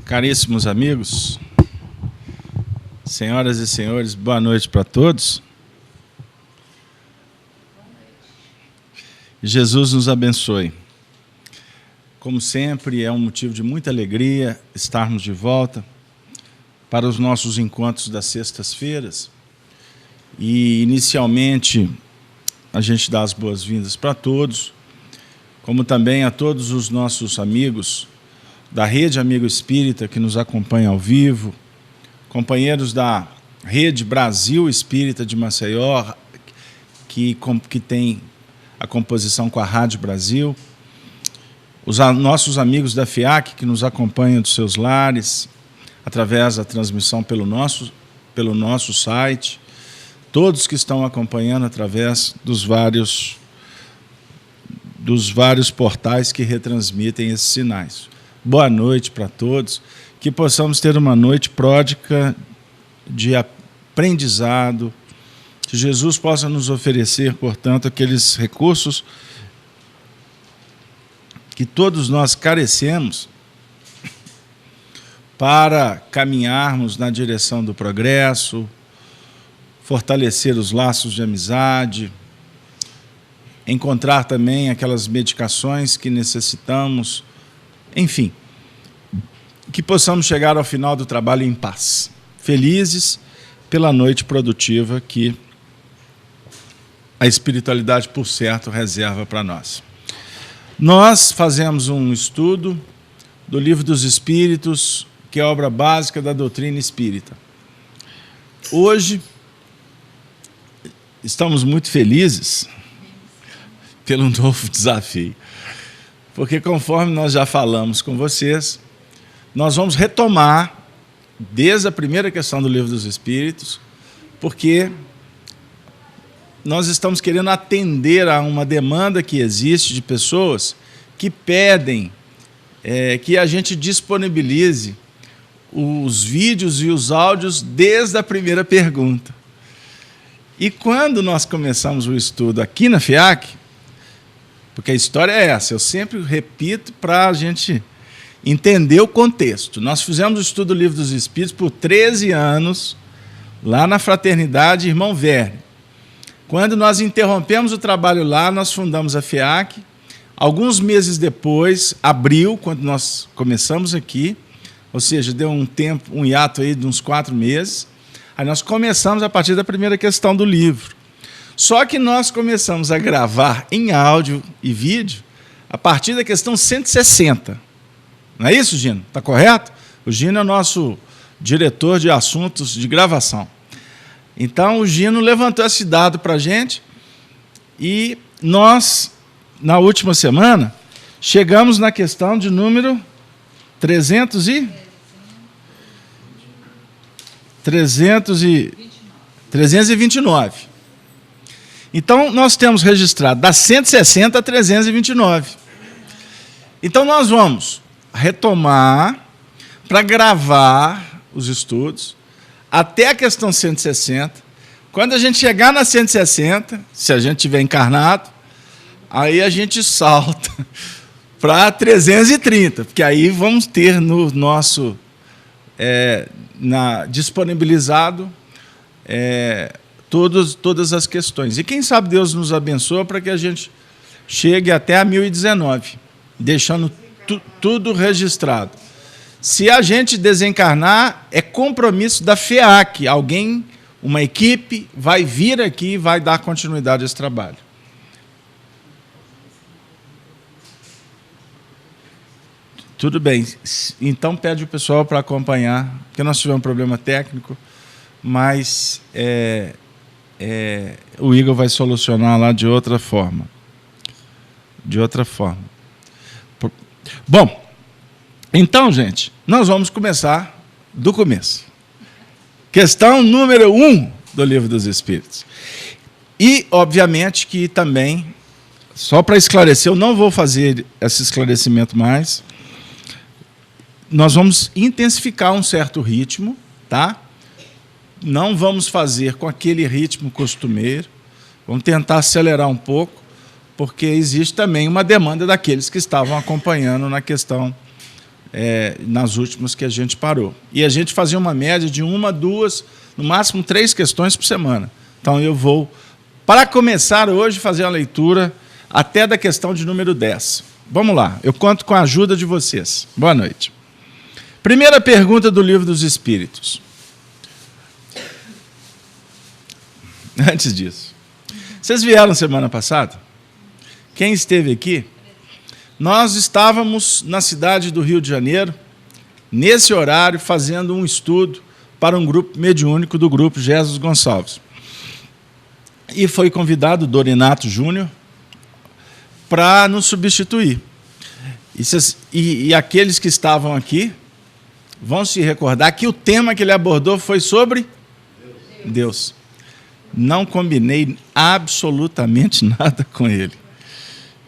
Caríssimos amigos, senhoras e senhores, boa noite para todos. Jesus nos abençoe. Como sempre, é um motivo de muita alegria estarmos de volta para os nossos encontros das sextas-feiras. E, inicialmente, a gente dá as boas-vindas para todos, como também a todos os nossos amigos da Rede Amigo Espírita que nos acompanha ao vivo, companheiros da Rede Brasil Espírita de Maceió, que tem a composição com a Rádio Brasil, os nossos amigos da FIAC que nos acompanham dos seus lares, através da transmissão pelo nosso site, todos que estão acompanhando através dos vários portais que retransmitem esses sinais. Boa noite para todos, que possamos ter uma noite pródica de aprendizado, que Jesus possa nos oferecer, portanto, aqueles recursos que todos nós carecemos para caminharmos na direção do progresso, fortalecer os laços de amizade, encontrar também aquelas medicações que necessitamos, enfim, que possamos chegar ao final do trabalho em paz, felizes pela noite produtiva que a espiritualidade, por certo, reserva para nós. Nós fazemos um estudo do Livro dos Espíritos, que é a obra básica da doutrina espírita. Hoje, estamos muito felizes pelo novo desafio, porque conforme nós já falamos com vocês, nós vamos retomar desde a primeira questão do Livro dos Espíritos, porque nós estamos querendo atender a uma demanda que existe de pessoas que pedem que a gente disponibilize os vídeos e os áudios desde a primeira pergunta. E quando nós começamos o estudo aqui na FIAC, porque a história é essa, eu sempre repito para a gente entender o contexto. Nós fizemos o estudo do Livro dos Espíritos por 13 anos, lá na Fraternidade Irmão Verne. Quando nós interrompemos o trabalho lá, nós fundamos a FIAC. Alguns meses depois, abril, quando nós começamos aqui, ou seja, deu um hiato aí de uns 4 meses, aí nós começamos a partir da primeira questão do livro. Só que nós começamos a gravar em áudio e vídeo a partir da questão 160. Não é isso, Gino? Está correto? O Gino é o nosso diretor de assuntos de gravação. Então, o Gino levantou esse dado para a gente e nós, na última semana, chegamos na questão de número 329. Então, nós temos registrado das 160 a 329. Então, nós vamos retomar para gravar os estudos até a questão 160. Quando a gente chegar na 160, se a gente tiver encarnado, aí a gente salta para 330, porque aí vamos ter no nosso disponibilizado todas as questões. E quem sabe Deus nos abençoa para que a gente chegue até a 1019, deixando tudo registrado. Se a gente desencarnar, é compromisso da FIAC. Alguém, uma equipe, vai vir aqui e vai dar continuidade a esse trabalho. Tudo bem. Então, pede o pessoal para acompanhar, porque nós tivemos um problema técnico, mas o Igor vai solucionar lá de outra forma. Bom, então, gente, nós vamos começar do começo. Questão número 1 do Livro dos Espíritos. E, obviamente, que também, só para esclarecer, eu não vou fazer esse esclarecimento mais, nós vamos intensificar um certo ritmo, tá? Não vamos fazer com aquele ritmo costumeiro, vamos tentar acelerar um pouco, porque existe também uma demanda daqueles que estavam acompanhando na questão nas últimas que a gente parou. E a gente fazia uma média de 1, 2, no máximo 3 questões por semana. Então eu vou, para começar hoje, fazer a leitura até da questão de número 10. Vamos lá, eu conto com a ajuda de vocês. Boa noite. Primeira pergunta do Livro dos Espíritos. Antes disso, vocês vieram semana passada? Quem esteve aqui? Nós estávamos na cidade do Rio de Janeiro, nesse horário, fazendo um estudo para um grupo mediúnico do grupo Jesus Gonçalves. E foi convidado o Dorinato Júnior para nos substituir. E aqueles que estavam aqui vão se recordar que o tema que ele abordou foi sobre Deus. Não combinei absolutamente nada com ele.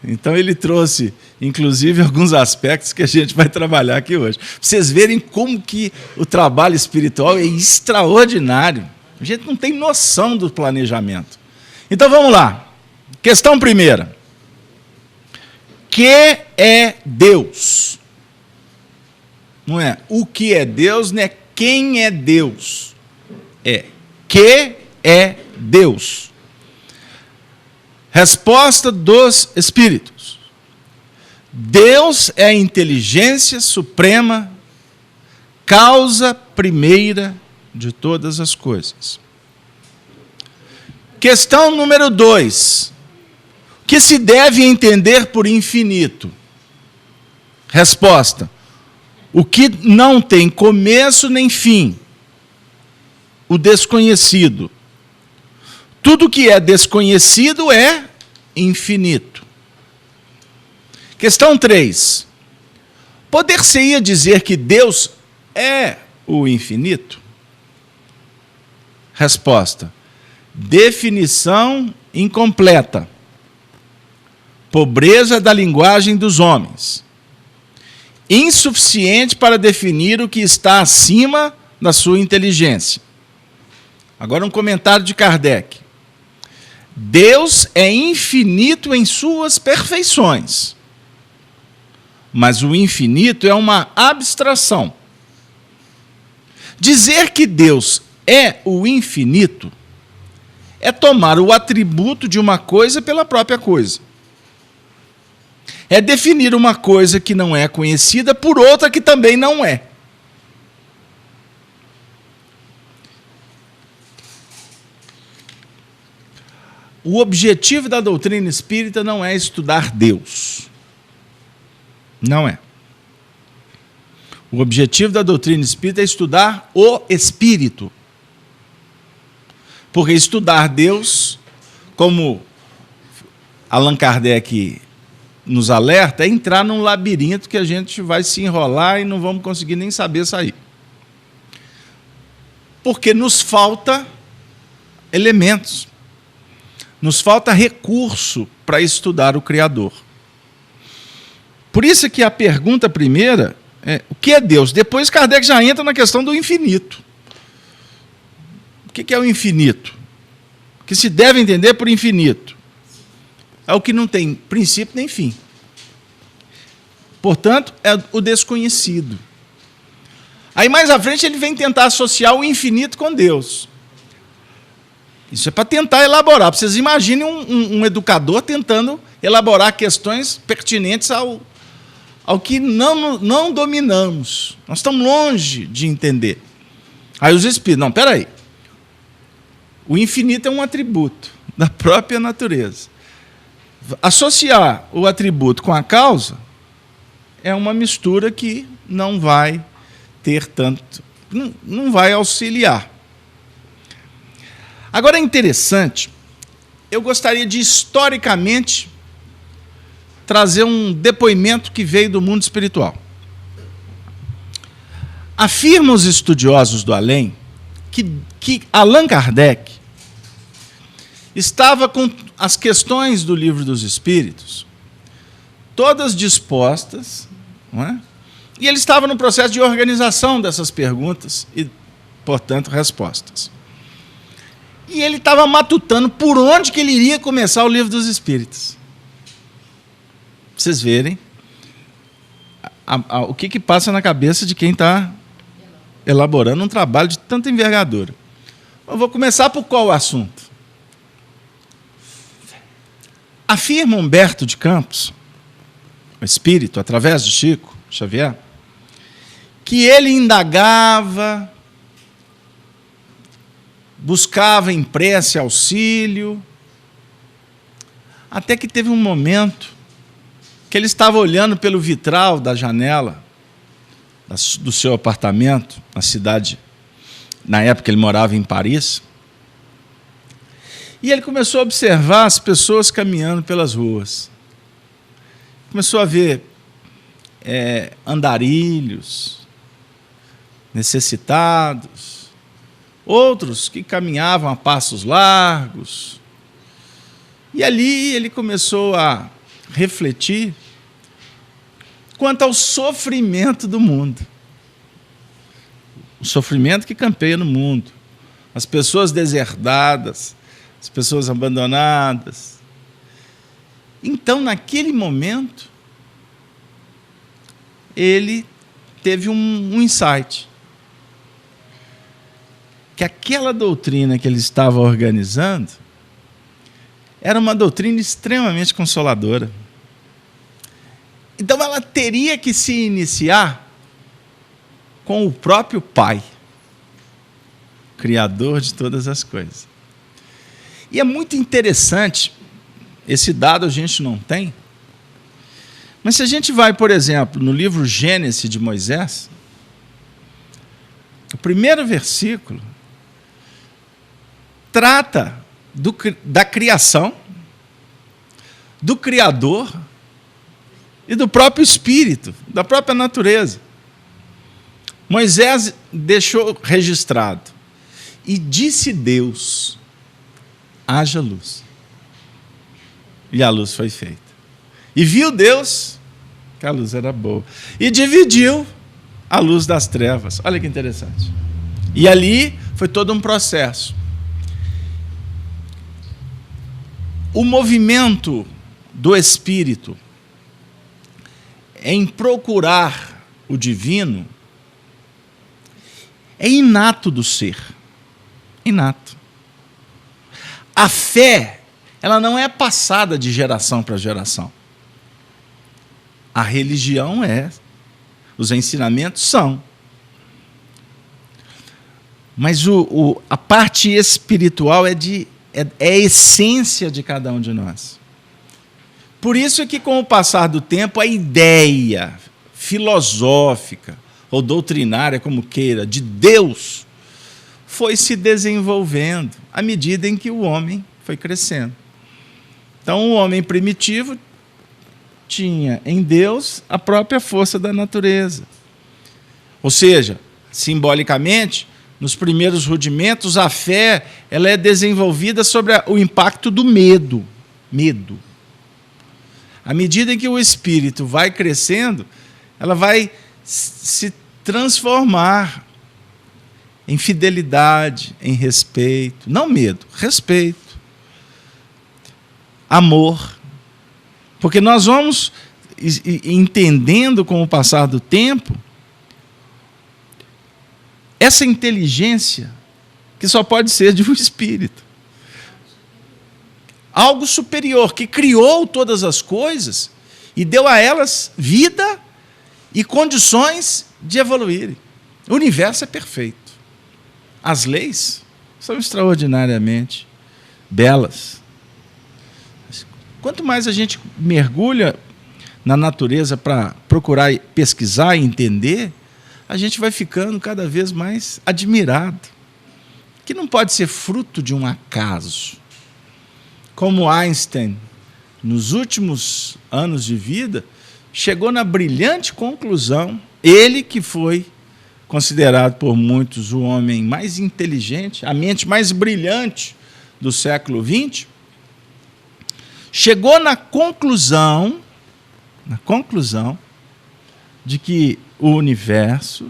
Então ele trouxe, inclusive, alguns aspectos que a gente vai trabalhar aqui hoje. Para vocês verem como que o trabalho espiritual é extraordinário. A gente não tem noção do planejamento. Então vamos lá. Questão primeira. Que é Deus? Não é o que é Deus, não é quem é Deus. É que é Deus. Resposta dos Espíritos. Deus é a inteligência suprema, causa primeira de todas as coisas. Questão número 2. O que se deve entender por infinito? Resposta. O que não tem começo nem fim. O desconhecido. Tudo que é desconhecido é infinito. Questão 3. Poder-se-ia dizer que Deus é o infinito? Resposta. Definição incompleta. Pobreza da linguagem dos homens. Insuficiente para definir o que está acima da sua inteligência. Agora um comentário de Kardec. Deus é infinito em suas perfeições, mas o infinito é uma abstração. Dizer que Deus é o infinito é tomar o atributo de uma coisa pela própria coisa. É definir uma coisa que não é conhecida por outra que também não é. O objetivo da doutrina espírita não é estudar Deus. Não é. O objetivo da doutrina espírita é estudar o Espírito. Porque estudar Deus, como Allan Kardec nos alerta, é entrar num labirinto que a gente vai se enrolar e não vamos conseguir nem saber sair. Porque nos falta elementos. Nos falta recurso para estudar o Criador. Por isso que a pergunta primeira é: o que é Deus? Depois Kardec já entra na questão do infinito. O que é o infinito? O que se deve entender por infinito? É o que não tem princípio nem fim. Portanto, é o desconhecido. Aí mais à frente ele vem tentar associar o infinito com Deus. Isso é para tentar elaborar. Vocês imaginem um educador tentando elaborar questões pertinentes ao que não dominamos. Nós estamos longe de entender. Aí os espíritos, não, espera aí. O infinito é um atributo da própria natureza. Associar o atributo com a causa é uma mistura que não vai ter tanto, não vai auxiliar. Agora é interessante, eu gostaria de, historicamente, trazer um depoimento que veio do mundo espiritual. Afirmam os estudiosos do além que Allan Kardec estava com as questões do Livro dos Espíritos todas dispostas, não é? E ele estava no processo de organização dessas perguntas e, portanto, respostas. E ele estava matutando por onde que ele iria começar o Livro dos Espíritos. Pra vocês verem o que passa na cabeça de quem está elaborando um trabalho de tanta envergadura. Eu vou começar por qual assunto? Afirma Humberto de Campos, o espírito, através de Chico Xavier, que ele indagava, buscava em prece auxílio, até que teve um momento que ele estava olhando pelo vitral da janela do seu apartamento, na cidade, na época ele morava em Paris, e ele começou a observar as pessoas caminhando pelas ruas. Começou a ver andarilhos, necessitados, outros que caminhavam a passos largos. E ali ele começou a refletir quanto ao sofrimento do mundo. O sofrimento que campeia no mundo. As pessoas deserdadas, as pessoas abandonadas. Então, naquele momento, ele teve um insight. Que aquela doutrina que ele estava organizando era uma doutrina extremamente consoladora. Então ela teria que se iniciar com o próprio Pai, Criador de todas as coisas. E é muito interessante, esse dado a gente não tem, mas se a gente vai, por exemplo, no livro Gênesis de Moisés, o primeiro versículo trata da criação, do Criador e do próprio Espírito, da própria natureza. Moisés deixou registrado: e disse Deus, haja luz. E a luz foi feita. E viu Deus que a luz era boa. E dividiu a luz das trevas. Olha que interessante. E ali foi todo um processo. O movimento do Espírito em procurar o divino é inato do ser. Inato. A fé, ela não é passada de geração para geração. A religião é. Os ensinamentos são. Mas a parte espiritual é a essência de cada um de nós. Por isso é que, com o passar do tempo, a ideia filosófica ou doutrinária, como queira, de Deus foi se desenvolvendo à medida em que o homem foi crescendo. Então, o homem primitivo tinha em Deus a própria força da natureza. Ou seja, simbolicamente, nos primeiros rudimentos, a fé ela é desenvolvida sobre o impacto do medo. Medo. À medida em que o espírito vai crescendo, ela vai se transformar em fidelidade, em respeito. Não medo, respeito. Amor. Porque nós vamos entendendo com o passar do tempo essa inteligência que só pode ser de um espírito. Algo superior, que criou todas as coisas e deu a elas vida e condições de evoluírem. O universo é perfeito. As leis são extraordinariamente belas. Quanto mais a gente mergulha na natureza para procurar pesquisar e entender, a gente vai ficando cada vez mais admirado. Que não pode ser fruto de um acaso. Como Einstein, nos últimos anos de vida, chegou na brilhante conclusão, ele que foi considerado por muitos o homem mais inteligente, a mente mais brilhante do século XX, chegou na conclusão de que o universo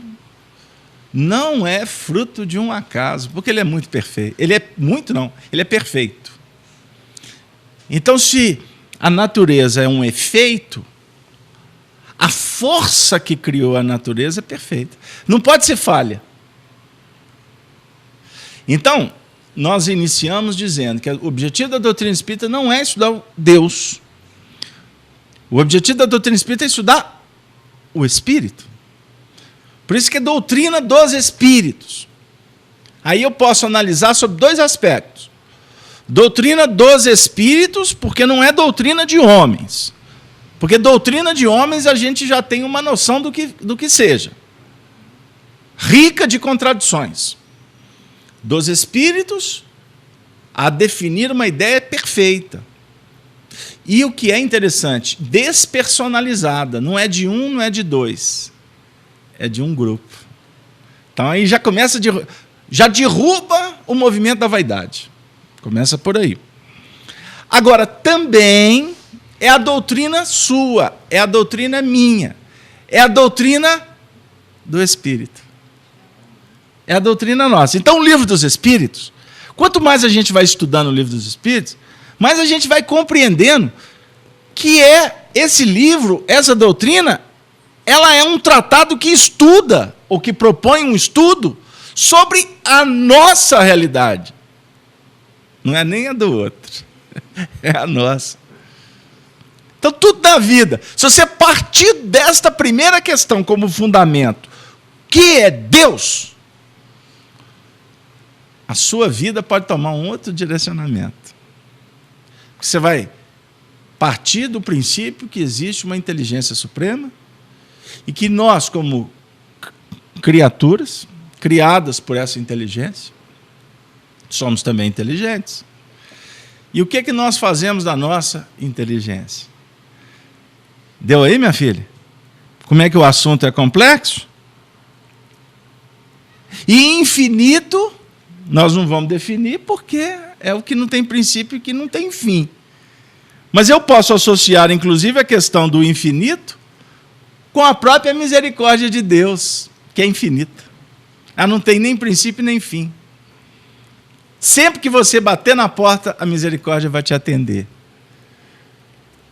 não é fruto de um acaso, porque ele é muito perfeito. Ele é perfeito. Então, se a natureza é um efeito, A força que criou a natureza é perfeita. Não pode ser falha. Então, nós iniciamos dizendo que o objetivo da doutrina espírita não é estudar Deus. O objetivo da doutrina espírita é estudar o Espírito. Por isso que é doutrina dos Espíritos. Aí eu posso analisar sobre dois aspectos. Doutrina dos Espíritos, porque não é doutrina de homens. Porque doutrina de homens a gente já tem uma noção do que seja. Rica de contradições. Dos Espíritos, a definir uma ideia perfeita. E o que é interessante, despersonalizada. Não é de um, não é de dois. É de um grupo. Então aí já começa, já derruba o movimento da vaidade. Começa por aí. Agora, também é a doutrina sua, é a doutrina minha, é a doutrina do Espírito. É a doutrina nossa. Então, o Livro dos Espíritos, quanto mais a gente vai estudando o Livro dos Espíritos, mais a gente vai compreendendo que esse livro, essa doutrina, ela é um tratado que estuda, ou que propõe um estudo, sobre a nossa realidade. Não é nem a do outro, é a nossa. Então, tudo na vida, se você partir desta primeira questão como fundamento, que é Deus, a sua vida pode tomar um outro direcionamento. Você vai partir do princípio que existe uma inteligência suprema e que nós, como criaturas, criadas por essa inteligência, somos também inteligentes. E o que é que nós fazemos da nossa inteligência? Deu aí, minha filha? Como é que o assunto é complexo? E infinito, nós não vamos definir porque é o que não tem princípio e que não tem fim. Mas eu posso associar, inclusive, a questão do infinito com a própria misericórdia de Deus, que é infinita. Ela não tem nem princípio nem fim. Sempre que você bater na porta, a misericórdia vai te atender.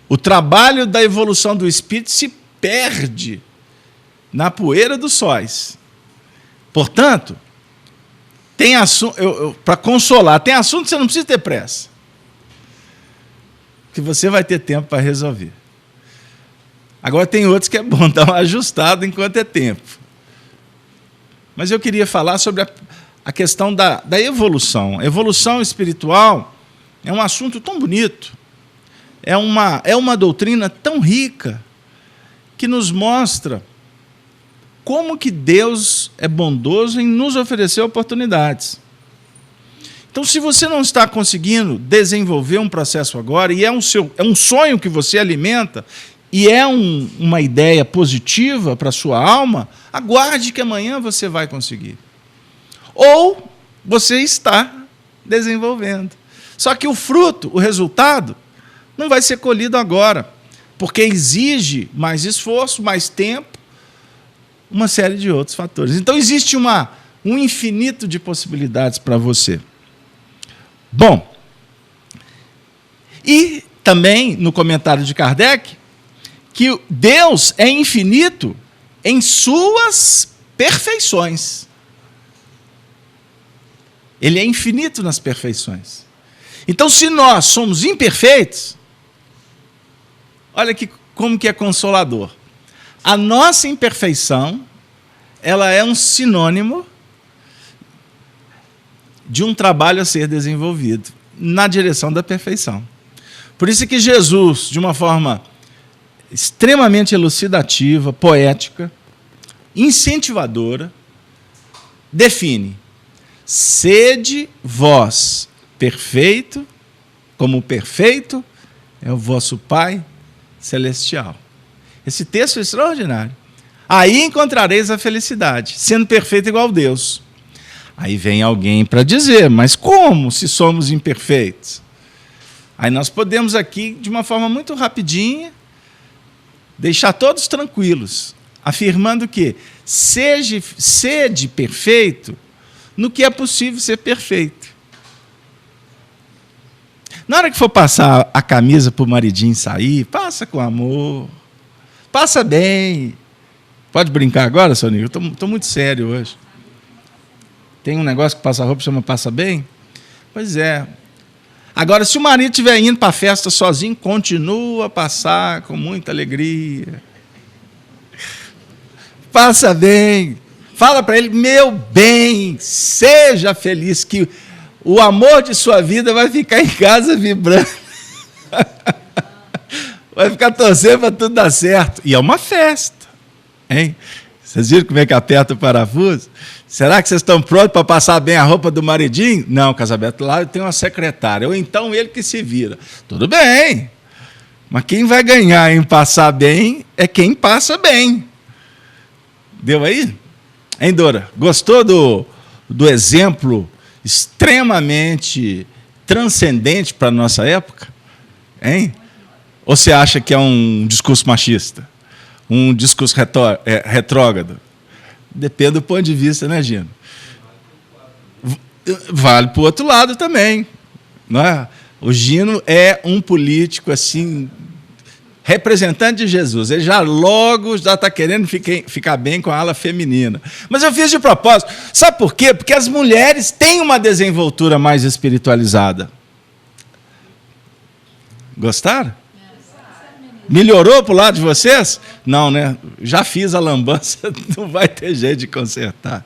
O trabalho da evolução do espírito se perde na poeira dos sóis. Portanto, tem assunto, para consolar, tem assunto que você não precisa ter pressa, que você vai ter tempo para resolver. Agora tem outros que é bom dar uma ajustada enquanto é tempo. Mas eu queria falar sobre a questão da evolução. A evolução espiritual é um assunto tão bonito, é uma doutrina tão rica, que nos mostra como que Deus é bondoso em nos oferecer oportunidades. Então, se você não está conseguindo desenvolver um processo agora, e é um sonho que você alimenta, e é uma ideia positiva para a sua alma, aguarde que amanhã você vai conseguir. Ou você está desenvolvendo. Só que o fruto, o resultado, não vai ser colhido agora, porque exige mais esforço, mais tempo, uma série de outros fatores. Então, existe um infinito de possibilidades para você. Bom, e também, no comentário de Kardec, que Deus é infinito em suas perfeições. Ele é infinito nas perfeições. Então, se nós somos imperfeitos, olha como que é consolador. A nossa imperfeição, ela é um sinônimo de um trabalho a ser desenvolvido na direção da perfeição. Por isso que Jesus, de uma forma extremamente elucidativa, poética, incentivadora, define: sede vós perfeito, como perfeito é o vosso Pai celestial. Esse texto é extraordinário. Aí encontrareis a felicidade, sendo perfeito igual a Deus. Aí vem alguém para dizer, mas como, se somos imperfeitos? Aí nós podemos aqui, de uma forma muito rapidinha, deixar todos tranquilos, afirmando que sede perfeito no que é possível ser perfeito. Na hora que for passar a camisa para o maridinho sair, passa com amor, Passa bem. Pode brincar agora, Soninho? Eu estou muito sério hoje. Tem um negócio que passa roupa que chama Passa Bem? Pois é. Agora, se o marido estiver indo para a festa sozinho, continua a passar com muita alegria. Passa bem. Fala para ele, meu bem, seja feliz, que o amor de sua vida vai ficar em casa vibrando. Vai ficar torcendo para tudo dar certo. E é uma festa. Hein? Vocês viram como é que aperta o parafuso? Será que vocês estão prontos para passar bem a roupa do maridinho? Não, o casamento lá tem uma secretária. Ou então ele que se vira. Tudo bem. Mas quem vai ganhar em passar bem é quem passa bem. Deu aí? Hein, Dora? Gostou do exemplo extremamente transcendente para a nossa época? Hein? Ou você acha que é um discurso machista? Um discurso retrógrado? Depende do ponto de vista, né, Gino? Vale para o outro lado também. Não é? O Gino é um político assim, representante de Jesus. Ele já está querendo ficar bem com a ala feminina. Mas eu fiz de propósito. Sabe por quê? Porque as mulheres têm uma desenvoltura mais espiritualizada. Gostaram? Melhorou para o lado de vocês? Não, né? Já fiz a lambança, não vai ter jeito de consertar.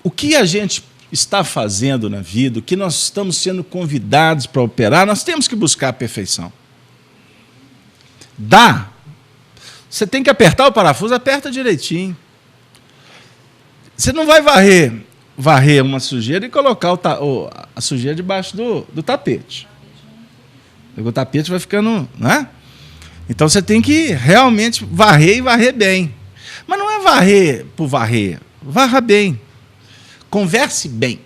O que a gente está fazendo na vida, o que nós estamos sendo convidados para operar, nós temos que buscar a perfeição. Dá. Você tem que apertar o parafuso, aperta direitinho. Você não vai varrer uma sujeira e colocar a sujeira debaixo do tapete. O tapete vai ficando, né? Então você tem que realmente varrer e varrer bem. Mas não é varrer por varrer. Varra bem. Converse bem.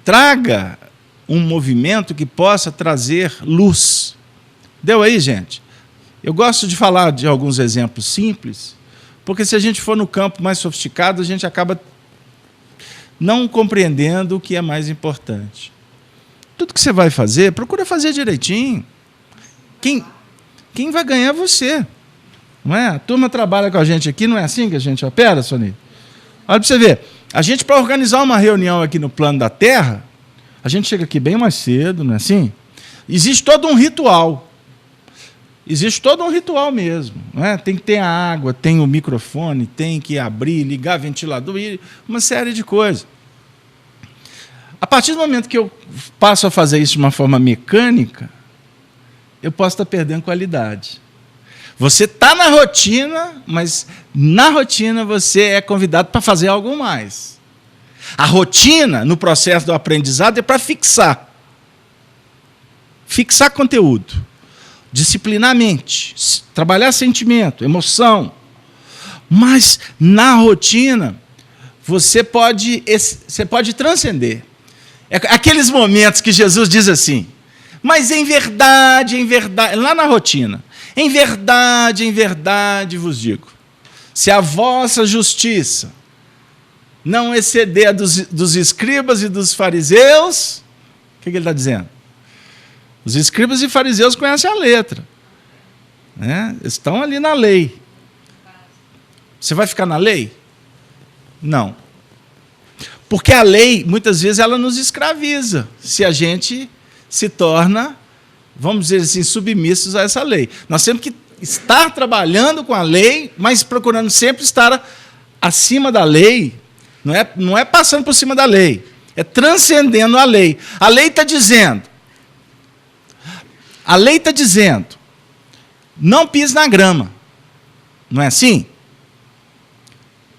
Traga um movimento que possa trazer luz. Deu aí, gente? Eu gosto de falar de alguns exemplos simples, porque se a gente for no campo mais sofisticado, a gente acaba não compreendendo o que é mais importante. Tudo que você vai fazer, procura fazer direitinho. Quem vai ganhar é você. Não é? A turma trabalha com a gente aqui, não é assim que a gente opera, Sonia? Olha para você ver. A gente, para organizar uma reunião aqui no plano da Terra, a gente chega aqui bem mais cedo, não é assim? Existe todo um ritual. Existe todo um ritual mesmo. Não é? Tem que ter a água, tem o microfone, tem que abrir, ligar ventilador, uma série de coisas. A partir do momento que eu passo a fazer isso de uma forma mecânica, eu posso estar perdendo qualidade. Você está na rotina, mas na rotina você é convidado para fazer algo mais. A rotina, no processo do aprendizado, é para fixar. Fixar conteúdo. Disciplinar a mente. Trabalhar sentimento, emoção. Mas, na rotina, você pode transcender. É aqueles momentos que Jesus diz assim, mas em verdade, lá na rotina, em verdade vos digo, se a vossa justiça não exceder a dos escribas e dos fariseus, o que ele está dizendo? Os escribas e fariseus conhecem a letra, né? Estão ali na lei. Você vai ficar na lei? Não. Porque a lei, muitas vezes, ela nos escraviza, se a gente se torna, vamos dizer assim, submissos a essa lei. Nós temos que estar trabalhando com a lei, mas procurando sempre estar acima da lei. Não é passando por cima da lei, é transcendendo a lei. A lei está dizendo, não pise na grama. Não é assim?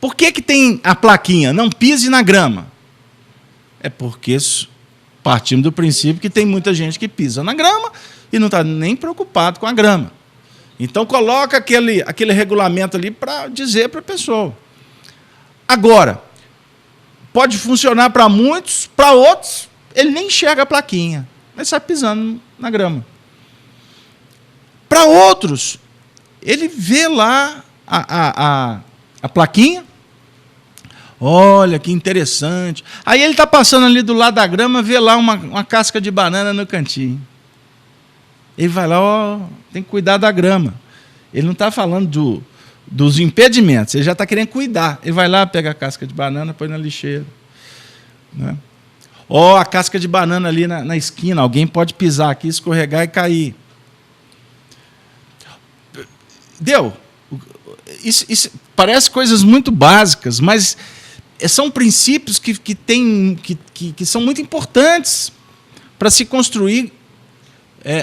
Por que tem a plaquinha, não pise na grama? É porque partimos do princípio que tem muita gente que pisa na grama e não está nem preocupado com a grama. Então, coloca aquele regulamento ali para dizer para a pessoa. Agora, pode funcionar para muitos, para outros, ele nem enxerga a plaquinha, mas sai pisando na grama. Para outros, ele vê lá a plaquinha, olha que interessante. Aí ele está passando ali do lado da grama, vê lá uma casca de banana no cantinho. Ele vai lá, ó, tem que cuidar da grama. Ele não está falando dos impedimentos, ele já está querendo cuidar. Ele vai lá, pega a casca de banana, põe na lixeira. Né? Ó, a casca de banana ali na esquina, alguém pode pisar aqui, escorregar e cair. Deu? Isso parece coisas muito básicas, mas são princípios que são muito importantes para se construir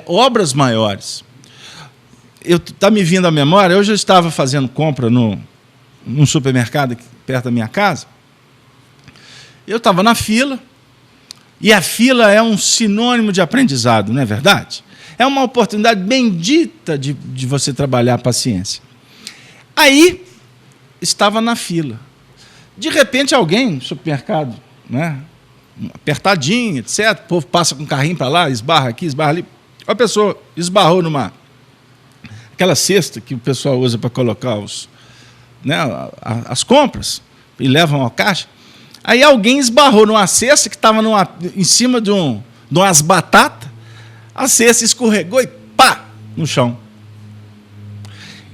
obras maiores. Está me vindo à memória, hoje eu estava fazendo compra num supermercado aqui perto da minha casa. Eu estava na fila, e a fila é um sinônimo de aprendizado, não é verdade? É uma oportunidade bendita de você trabalhar a paciência. Aí, estava na fila. De repente, alguém no supermercado, né, apertadinho, etc., o povo passa com um carrinho para lá, esbarra aqui, esbarra ali. A pessoa esbarrou aquela cesta que o pessoal usa para colocar as compras e levam ao caixa. Aí alguém esbarrou numa cesta que estava em cima de umas batatas, a cesta escorregou e pá, no chão.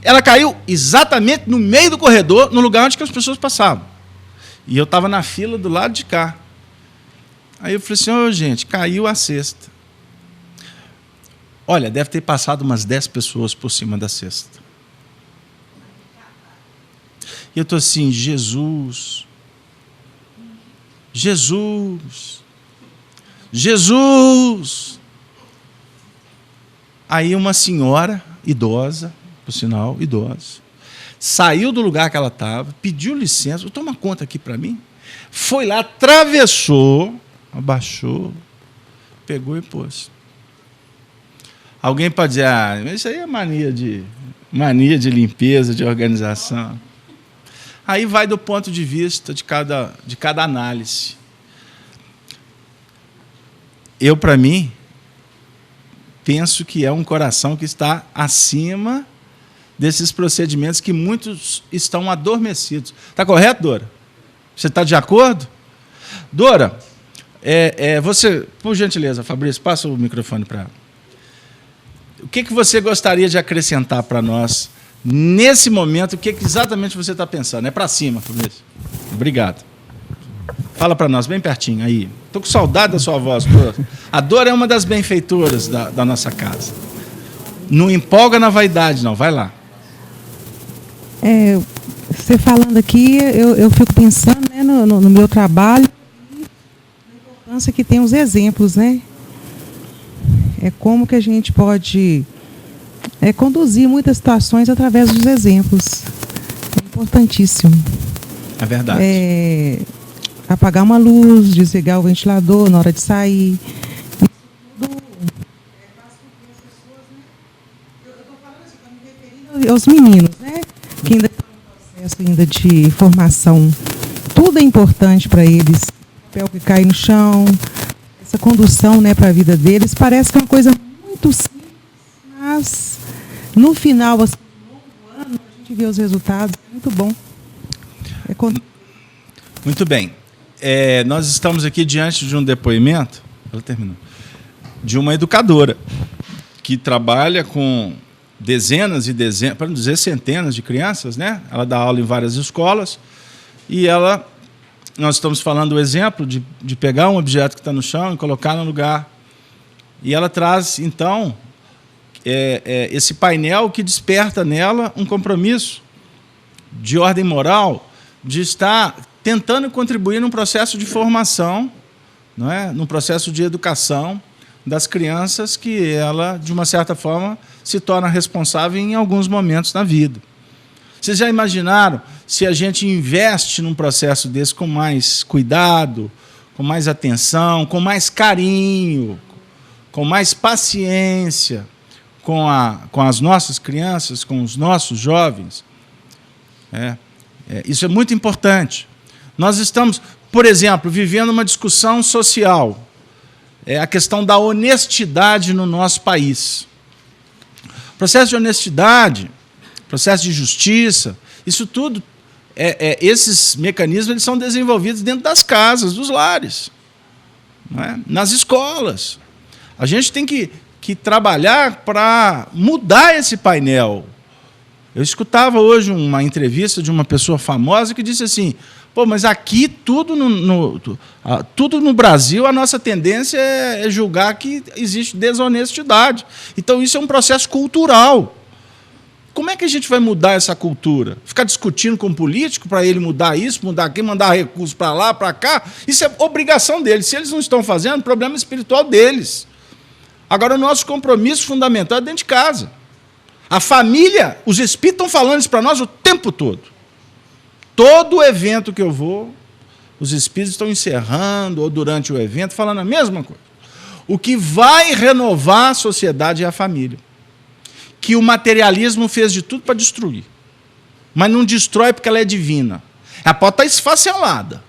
Ela caiu exatamente no meio do corredor, no lugar onde as pessoas passavam. E eu estava na fila do lado de cá. Aí eu falei assim, ô, gente, caiu a cesta. Olha, deve ter passado umas 10 pessoas por cima da cesta. E eu estou assim, Jesus, Jesus, Jesus. Aí uma senhora idosa, por sinal, idosa, saiu do lugar que ela estava, pediu licença, toma conta aqui para mim, foi lá, atravessou, abaixou, pegou e pôs. Alguém pode dizer, mas isso aí é mania de limpeza, de organização. Aí vai do ponto de vista de cada análise. Eu, para mim, penso que é um coração que está acima desses procedimentos que muitos estão adormecidos. Está correto, Dora? Você está de acordo? Dora, você, por gentileza, Fabrício, passa o microfone para ela. O que você gostaria de acrescentar para nós nesse momento? O que exatamente você está pensando? É para cima, Fabrício. Obrigado. Fala para nós, bem pertinho aí. Estou com saudade da sua voz. A Dora é uma das benfeitoras da nossa casa. Não empolga na vaidade, não. Vai lá. Você falando aqui, eu fico pensando, né, no meu trabalho, na importância que tem os exemplos, né? É como que a gente pode conduzir muitas situações através dos exemplos. É importantíssimo. É verdade. Apagar uma luz, desligar o ventilador na hora de sair. Isso tudo faz com que as pessoas, né? Eu estou falando assim, estou me referindo aos meninos, né? Que ainda estão no processo ainda de formação. Tudo é importante para eles. O papel que cai no chão, essa condução, né, para a vida deles, parece que é uma coisa muito simples, mas no final, assim, no longo ano, a gente vê os resultados, é muito bom. Muito bem. Nós estamos aqui diante de um depoimento, ela terminou, de uma educadora que trabalha com dezenas e dezenas, para não dizer centenas de crianças, né? Ela dá aula em várias escolas e nós estamos falando do exemplo de pegar um objeto que está no chão e colocar no lugar. E ela traz, então, esse painel que desperta nela um compromisso de ordem moral, de estar tentando contribuir num processo de formação, não é? Num processo de educação das crianças que ela, de uma certa forma, se torna responsável em alguns momentos na vida. Vocês já imaginaram se a gente investe num processo desse com mais cuidado, com mais atenção, com mais carinho, com mais paciência com as nossas crianças, com os nossos jovens? Isso é muito importante. Nós estamos, por exemplo, vivendo uma discussão social, a questão da honestidade no nosso país. Processo de honestidade, processo de justiça, isso tudo, esses mecanismos eles são desenvolvidos dentro das casas, dos lares, não é? Nas escolas. A gente tem que que trabalhar para mudar esse painel. Eu escutava hoje uma entrevista de uma pessoa famosa que disse assim: pô, mas aqui tudo no Brasil, a nossa tendência é julgar que existe desonestidade. Então, isso é um processo cultural. Como é que a gente vai mudar essa cultura? Ficar discutindo com o político para ele mudar isso, mudar aquilo, mandar recursos para lá, para cá? Isso é obrigação deles. Se eles não estão fazendo, problema espiritual deles. Agora, o nosso compromisso fundamental é dentro de casa. A família, os espíritos estão falando isso para nós o tempo todo. Todo evento que eu vou, os espíritos estão encerrando, ou durante o evento, falando a mesma coisa. O que vai renovar a sociedade é a família. Que o materialismo fez de tudo para destruir. Mas não destrói porque ela é divina. Ela pode estar esfacelada.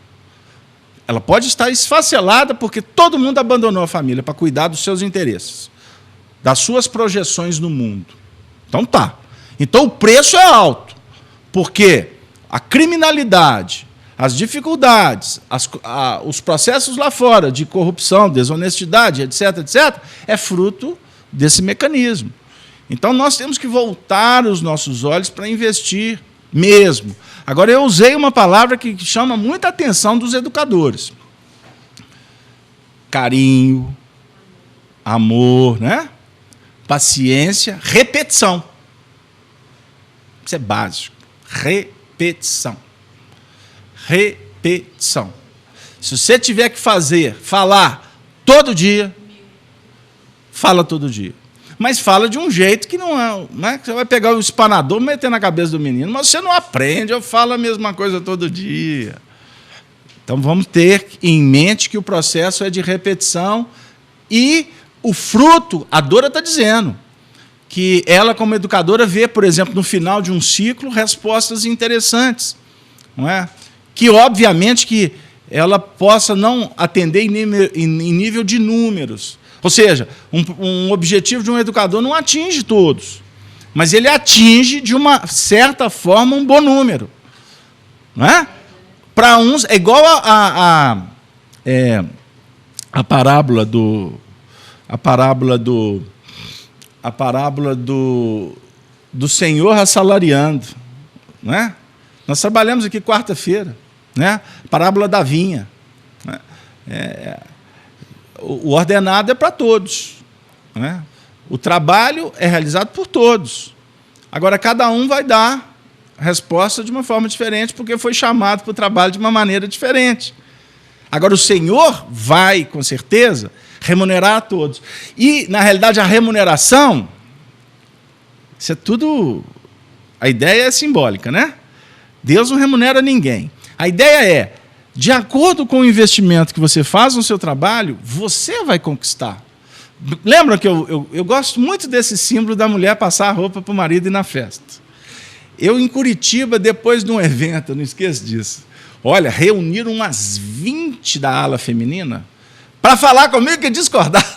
Ela pode estar esfacelada porque todo mundo abandonou a família para cuidar dos seus interesses, das suas projeções no mundo. Então tá. Então o preço é alto, porque a criminalidade, as dificuldades, os processos lá fora de corrupção, desonestidade, etc., etc., é fruto desse mecanismo. Então nós temos que voltar os nossos olhos para investir mesmo. Agora, eu usei uma palavra que chama muita atenção dos educadores. Carinho, amor, né? Paciência, repetição. Isso é básico. Repetição. Repetição. Se você tiver que falar todo dia, fala todo dia. Mas fala de um jeito que não é, né? Você vai pegar o espanador e meter na cabeça do menino, mas você não aprende, eu falo a mesma coisa todo dia. Então vamos ter em mente que o processo é de repetição e o fruto, a Dora está dizendo, que ela, como educadora, vê, por exemplo, no final de um ciclo, respostas interessantes. Não é? Que, obviamente, que ela possa não atender em nível de números. Ou seja, um objetivo de um educador não atinge todos, mas ele atinge, de uma certa forma, um bom número. Não é? Para uns, é igual a parábola do senhor assalariando. Não é? Nós trabalhamos aqui quarta-feira, né? Parábola da vinha. O ordenado é para todos, né? O trabalho é realizado por todos. Agora, cada um vai dar resposta de uma forma diferente, porque foi chamado para o trabalho de uma maneira diferente. Agora, o Senhor vai, com certeza, remunerar a todos. E, na realidade, a remuneração, isso é tudo... A ideia é simbólica, né? Deus não remunera ninguém. A ideia é, de acordo com o investimento que você faz no seu trabalho, você vai conquistar. Lembra que eu gosto muito desse símbolo da mulher passar a roupa para o marido ir na festa. Eu, em Curitiba, depois de um evento, eu não esqueço disso, olha, reuniram umas 20 da ala feminina para falar comigo que discordaram.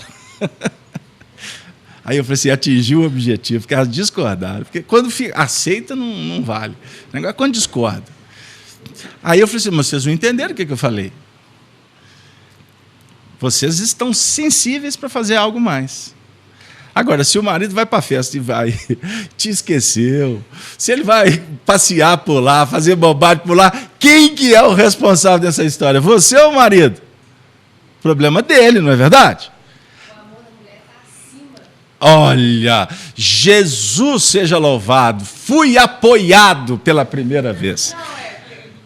Aí eu falei assim, atingiu o objetivo, porque elas discordaram. Porque quando aceita, não vale. O negócio é quando discorda. Aí eu falei assim, mas vocês não entenderam o que eu falei. Vocês estão sensíveis para fazer algo mais. Agora, se o marido vai para a festa e vai, te esqueceu, se ele vai passear por lá, fazer bobagem por lá, quem que é o responsável dessa história? Você ou o marido? Problema dele, não é verdade? O amor da mulher está acima. Olha, Jesus seja louvado, fui apoiado pela primeira vez.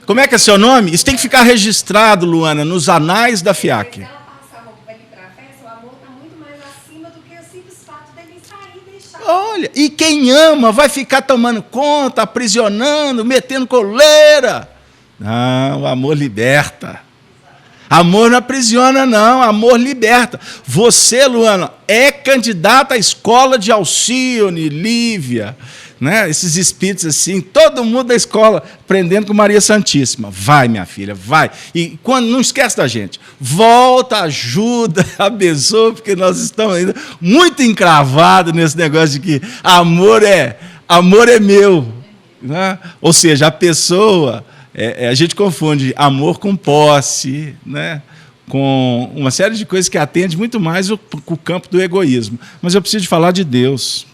Como é que é seu nome? Isso tem que ficar registrado, Luana, nos anais da FIAC. Se ela passar a roupa para ir para a festa, o amor está muito mais acima do que o simples fato dele sair e deixar. Olha, e quem ama vai ficar tomando conta, aprisionando, metendo coleira. Não, o amor liberta. Amor não aprisiona, não. Amor liberta. Você, Luana, é candidata à escola de Alcione, Lívia, né? Esses espíritos assim, todo mundo da escola aprendendo com Maria Santíssima. Vai, minha filha, vai. E quando não esquece da gente, volta, ajuda, abençoa, porque nós estamos ainda muito encravados nesse negócio de que amor é meu, né? Ou seja, a pessoa, a gente confunde amor com posse, né? com uma série de coisas que atende muito mais o campo do egoísmo. Mas eu preciso falar de Deus.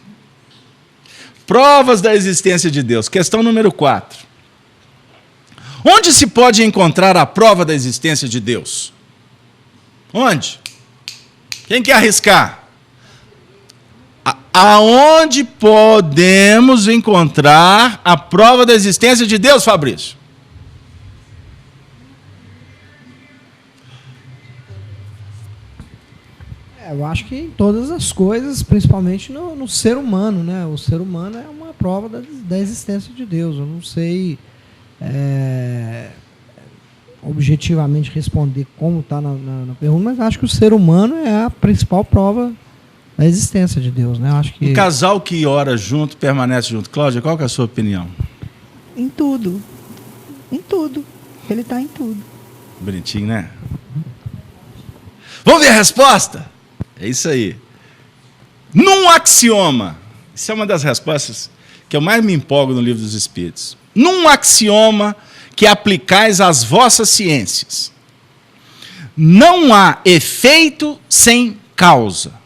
Provas da existência de Deus. Questão número 4. Onde se pode encontrar a prova da existência de Deus? Onde? Quem quer arriscar? Aonde podemos encontrar a prova da existência de Deus, Fabrício? Eu acho que em todas as coisas, principalmente no ser humano, né? O ser humano é uma prova da existência de Deus. Eu não sei objetivamente responder como está na pergunta, mas acho que o ser humano é a principal prova da existência de Deus, né? Eu acho que... Um casal que ora junto, permanece junto. Cláudia, qual que é a sua opinião? Em tudo. Em tudo. Ele está em tudo. Bonitinho, né? Vamos ver a resposta? É isso aí. Num axioma, isso é uma das respostas que eu mais me empolgo no Livro dos Espíritos. Num axioma que aplicais às vossas ciências, não há efeito sem causa.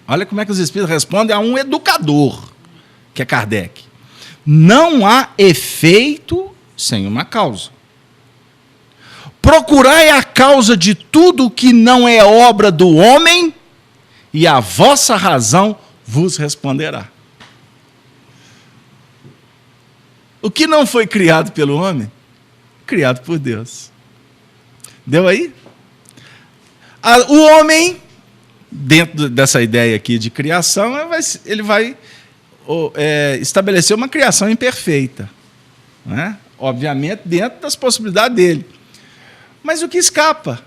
Olha como é que os Espíritos respondem a um educador, que é Kardec. Não há efeito sem uma causa. Procurai a causa de tudo que não é obra do homem, e a vossa razão vos responderá. O que não foi criado pelo homem, criado por Deus. Deu aí? O homem, dentro dessa ideia aqui de criação, ele vai estabelecer uma criação imperfeita, né? Obviamente, dentro das possibilidades dele. Mas o que escapa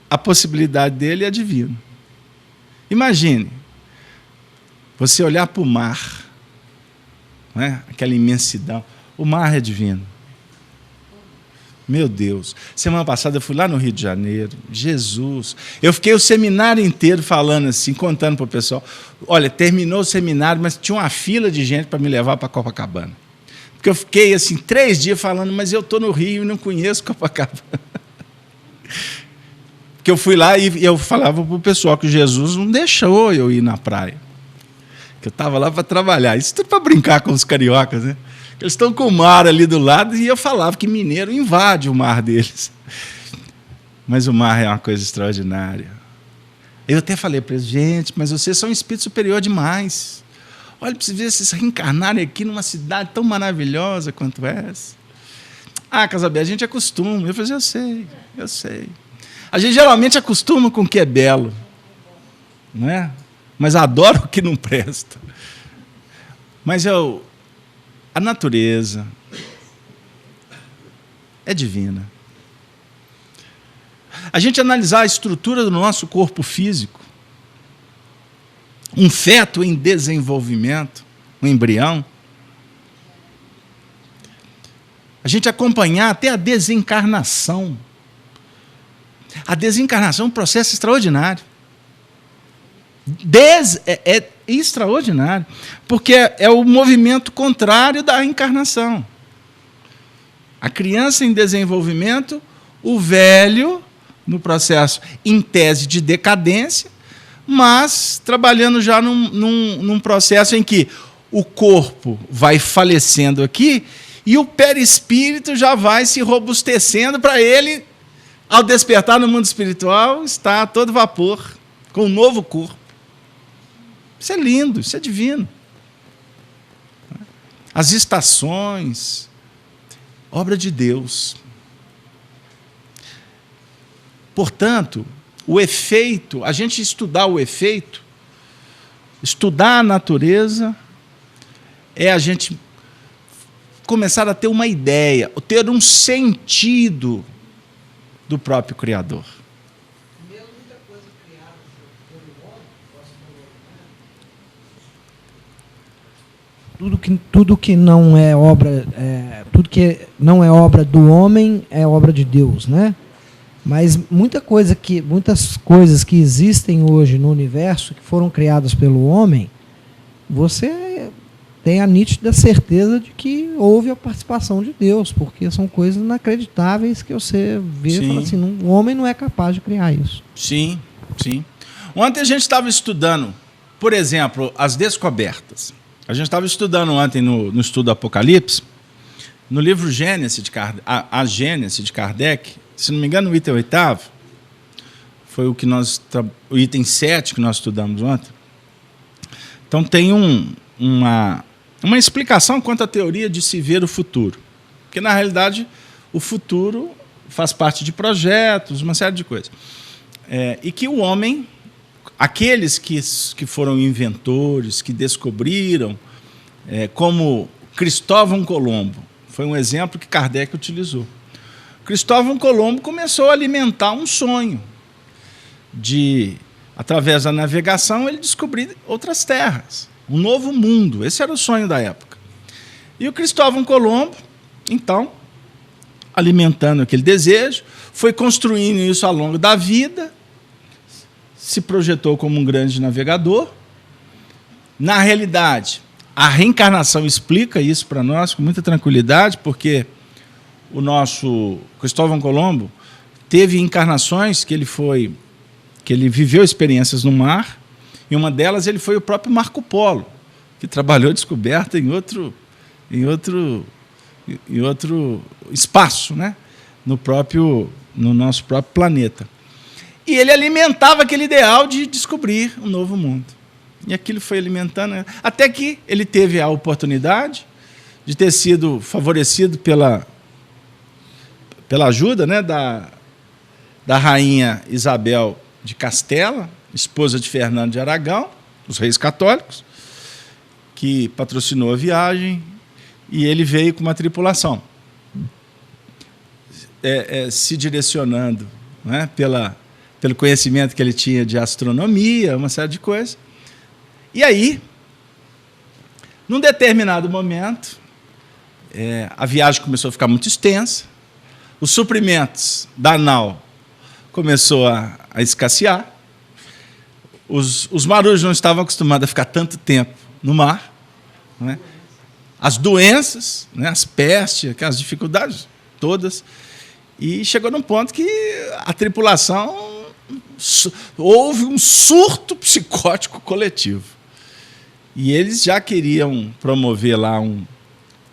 a possibilidade dele é divino. Imagine você olhar para o mar, né? Aquela imensidão. O mar é divino. Meu Deus. Semana passada eu fui lá no Rio de Janeiro. Jesus. Eu fiquei o seminário inteiro falando assim, contando para o pessoal. Olha, terminou o seminário, mas tinha uma fila de gente para me levar para Copacabana. Porque eu fiquei assim 3 dias falando, mas eu estou no Rio e não conheço Copacabana. Porque eu fui lá e eu falava para o pessoal que Jesus não deixou eu ir na praia. Que eu estava lá para trabalhar. Isso tudo para brincar com os cariocas, né? Eles estão com o mar ali do lado e eu falava que mineiro invade o mar deles. Mas o mar é uma coisa extraordinária. Eu até falei para eles, gente, mas vocês são um espírito superior demais. Olha, para vocês verem, vocês reencarnarem aqui numa cidade tão maravilhosa quanto essa. Ah, Casabé, a gente acostuma. Eu falei, eu sei. A gente geralmente acostuma com o que é belo, não é? Mas adora o que não presta. Mas a natureza é divina. A gente analisar a estrutura do nosso corpo físico, um feto em desenvolvimento, um embrião, a gente acompanhar até a desencarnação. A desencarnação é um processo extraordinário. É extraordinário, porque é o movimento contrário da encarnação. A criança em desenvolvimento, o velho no processo, em tese de decadência, mas trabalhando já num processo em que o corpo vai falecendo aqui e o perispírito já vai se robustecendo para ele, ao despertar no mundo espiritual, estar a todo vapor, com um novo corpo. Isso é lindo, isso é divino. As estações, obra de Deus. Portanto, o efeito, a gente estudar o efeito, estudar a natureza, é a gente começar a ter uma ideia, ter um sentido do próprio Criador. Tudo que não é obra, tudo que não é obra do homem é obra de Deus, né? Mas muitas coisas que existem hoje no universo, que foram criadas pelo homem, você tem a nítida certeza de que houve a participação de Deus, porque são coisas inacreditáveis que você vê e fala assim, o homem não é capaz de criar isso. Sim, sim. Ontem a gente estava estudando, por exemplo, as descobertas. A gente estava estudando ontem no estudo do Apocalipse, no livro Gênesis de Kardec, a Gênesis de Kardec, se não me engano, o item 8º, foi o item 7 que nós estudamos ontem. Então tem uma explicação quanto à teoria de se ver o futuro. Porque, na realidade, o futuro faz parte de projetos, uma série de coisas. E que o homem, aqueles que foram inventores, que descobriram, como Cristóvão Colombo, foi um exemplo que Kardec utilizou. Cristóvão Colombo começou a alimentar um sonho de, através da navegação, ele descobrir outras terras, um novo mundo. Esse era o sonho da época. E o Cristóvão Colombo, então, alimentando aquele desejo, foi construindo isso ao longo da vida, se projetou como um grande navegador. Na realidade, a reencarnação explica isso para nós com muita tranquilidade, porque o nosso Cristóvão Colombo teve encarnações que ele viveu experiências no mar, e uma delas ele foi o próprio Marco Polo, que trabalhou descoberta em outro espaço, né? no nosso próprio planeta. E ele alimentava aquele ideal de descobrir um novo mundo. E aquilo foi alimentando, até que ele teve a oportunidade de ter sido favorecido pela ajuda, né, da rainha Isabel de Castela, esposa de Fernando de Aragão, os reis católicos, que patrocinou a viagem, e ele veio com uma tripulação, se direcionando, né, pelo conhecimento que ele tinha de astronomia, uma série de coisas. E aí, num determinado momento, a viagem começou a ficar muito extensa, os suprimentos da nau começou a escassear, os marujos não estavam acostumados a ficar tanto tempo no mar, né? As doenças, né? As pestes, aquelas dificuldades todas, e chegou num ponto que a tripulação houve um surto psicótico coletivo. E eles já queriam promover lá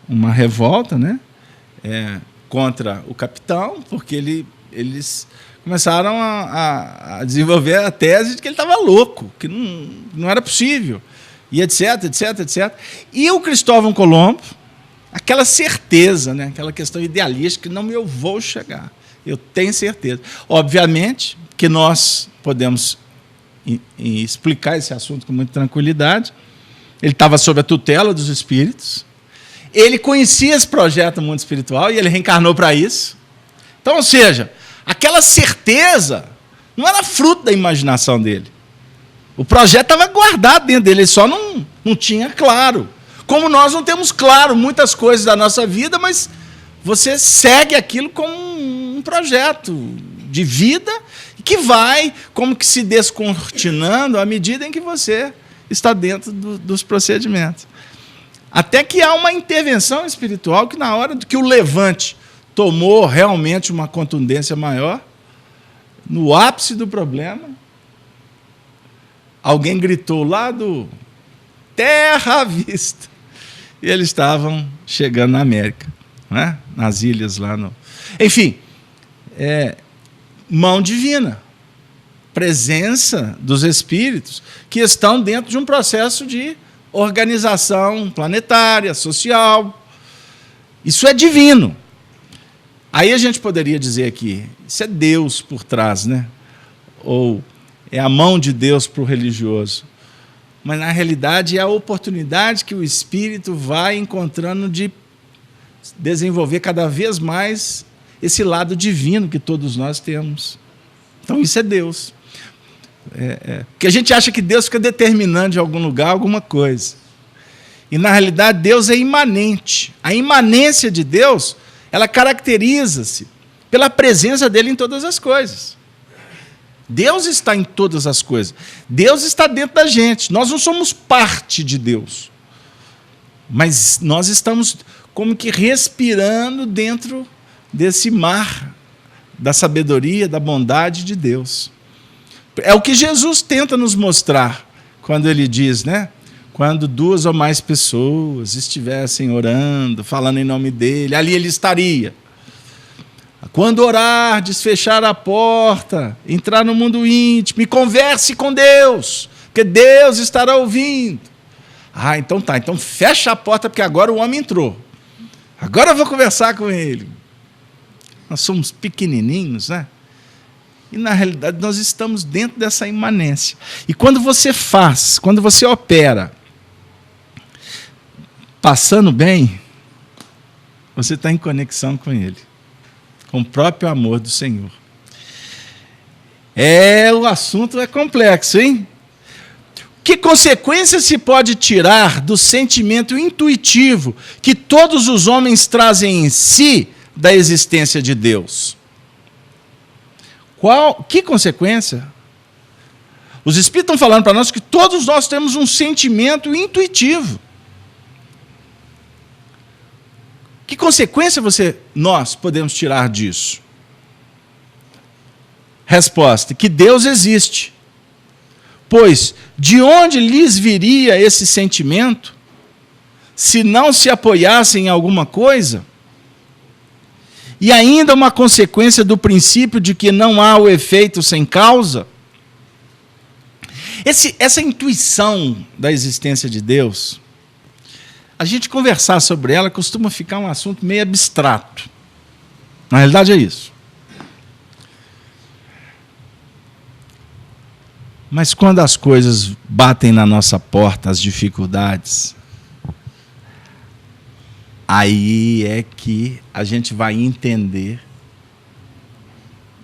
uma revolta, né? Contra o capitão, porque eles começaram a desenvolver a tese de que ele estava louco, que não era possível, e etc, etc, etc. E o Cristóvão Colombo, aquela certeza, né? Aquela questão idealística, que não, eu vou chegar, eu tenho certeza. Obviamente que nós podemos explicar esse assunto com muita tranquilidade. Ele estava sob a tutela dos espíritos, ele conhecia esse projeto do mundo espiritual e ele reencarnou para isso. Então, ou seja, aquela certeza não era fruto da imaginação dele. O projeto estava guardado dentro dele, ele só não tinha claro. Como nós não temos claro muitas coisas da nossa vida, mas você segue aquilo como um projeto de vida que vai como que se descortinando à medida em que você está dentro dos procedimentos. Até que há uma intervenção espiritual que, na hora que o levante tomou realmente uma contundência maior, no ápice do problema, alguém gritou lá do terra à vista. E eles estavam chegando na América, né? Nas ilhas lá no... Enfim, mão divina, presença dos espíritos que estão dentro de um processo de organização planetária, social. Isso é divino. Aí a gente poderia dizer aqui, isso é Deus por trás, né? Ou é a mão de Deus para o religioso. Mas, na realidade, é a oportunidade que o espírito vai encontrando de desenvolver cada vez mais esse lado divino que todos nós temos. Então, isso é Deus. Porque a gente acha que Deus fica determinando de algum lugar alguma coisa. E, na realidade, Deus é imanente. A imanência de Deus, ela caracteriza-se pela presença dele em todas as coisas. Deus está em todas as coisas. Deus está dentro da gente. Nós não somos parte de Deus. Mas nós estamos como que respirando dentro desse mar da sabedoria, da bondade de Deus. É o que Jesus tenta nos mostrar quando ele diz, né? Quando 2 ou mais pessoas estivessem orando, falando em nome dele, ali ele estaria. Quando orar, desfechar a porta, entrar no mundo íntimo e converse com Deus, porque Deus estará ouvindo. Ah, então tá, então fecha a porta, porque agora o homem entrou. Agora eu vou conversar com ele. Nós somos pequenininhos, né? E, na realidade, nós estamos dentro dessa imanência. E quando você faz, quando você opera, passando bem, você está em conexão com Ele, com o próprio amor do Senhor. O assunto é complexo, hein? Que consequência se pode tirar do sentimento intuitivo que todos os homens trazem em si da existência de Deus? Que consequência? Os Espíritos estão falando para nós que todos nós temos um sentimento intuitivo. Que consequência nós podemos tirar disso? Resposta: que Deus existe. Pois, de onde lhes viria esse sentimento, se não se apoiassem em alguma coisa? E ainda uma consequência do princípio de que não há o efeito sem causa? Essa intuição da existência de Deus, a gente conversar sobre ela costuma ficar um assunto meio abstrato. Na realidade é isso. Mas quando as coisas batem na nossa porta, as dificuldades, aí é que a gente vai entender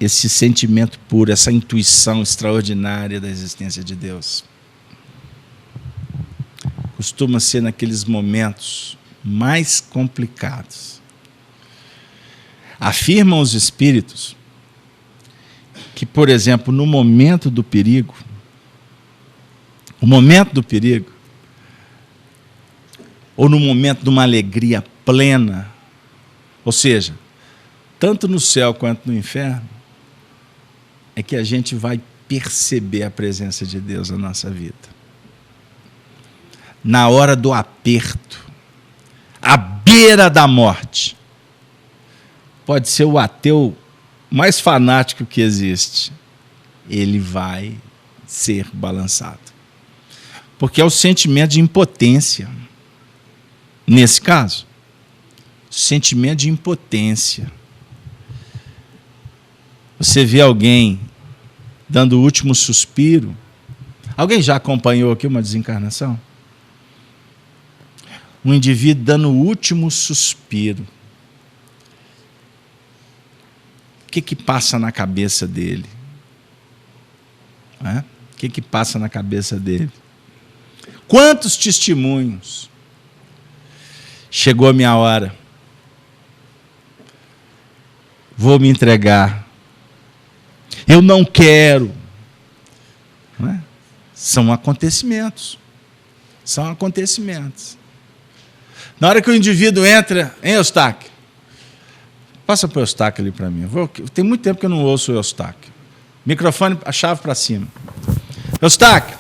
esse sentimento puro, essa intuição extraordinária da existência de Deus. Costuma ser naqueles momentos mais complicados. Afirmam os espíritos que, por exemplo, no momento do perigo, ou no momento de uma alegria plena, ou seja, tanto no céu quanto no inferno, é que a gente vai perceber a presença de Deus na nossa vida. Na hora do aperto, à beira da morte, pode ser o ateu mais fanático que existe, ele vai ser balançado. Porque é o sentimento de impotência. Nesse caso, sentimento de impotência. Você vê alguém dando o último suspiro. Alguém já acompanhou aqui uma desencarnação? Um indivíduo dando o último suspiro. O que passa na cabeça dele? O que passa na cabeça dele? Quantos testemunhos? Chegou a minha hora. Vou me entregar. Eu não quero. Não é? São acontecimentos. São acontecimentos. Na hora que o indivíduo entra, hein, Eustáquio? Passa para o Eustáquio ali para mim. Tem muito tempo que eu não ouço o Eustáquio. Microfone, a chave para cima. Eustáquio,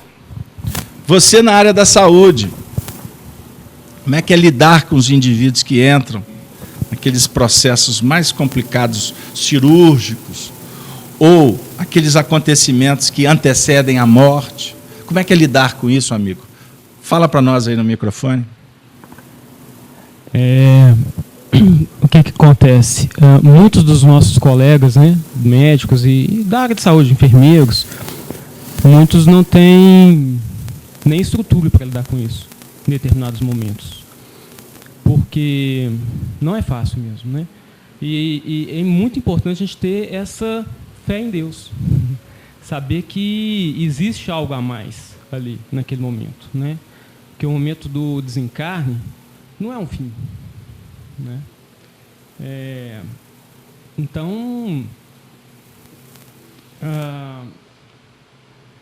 você na área da saúde, como é que é lidar com os indivíduos que entram naqueles processos mais complicados, cirúrgicos, ou aqueles acontecimentos que antecedem a morte? Como é que é lidar com isso, amigo? Fala para nós aí no microfone. O que acontece? Muitos dos nossos colegas, né, médicos e da área de saúde, enfermeiros, muitos não têm nem estrutura para lidar com isso em determinados momentos. Porque não é fácil mesmo, né? E é muito importante a gente ter essa fé em Deus. Saber que existe algo a mais ali, naquele momento, né? Que o momento do desencarne não é um fim, né? Então,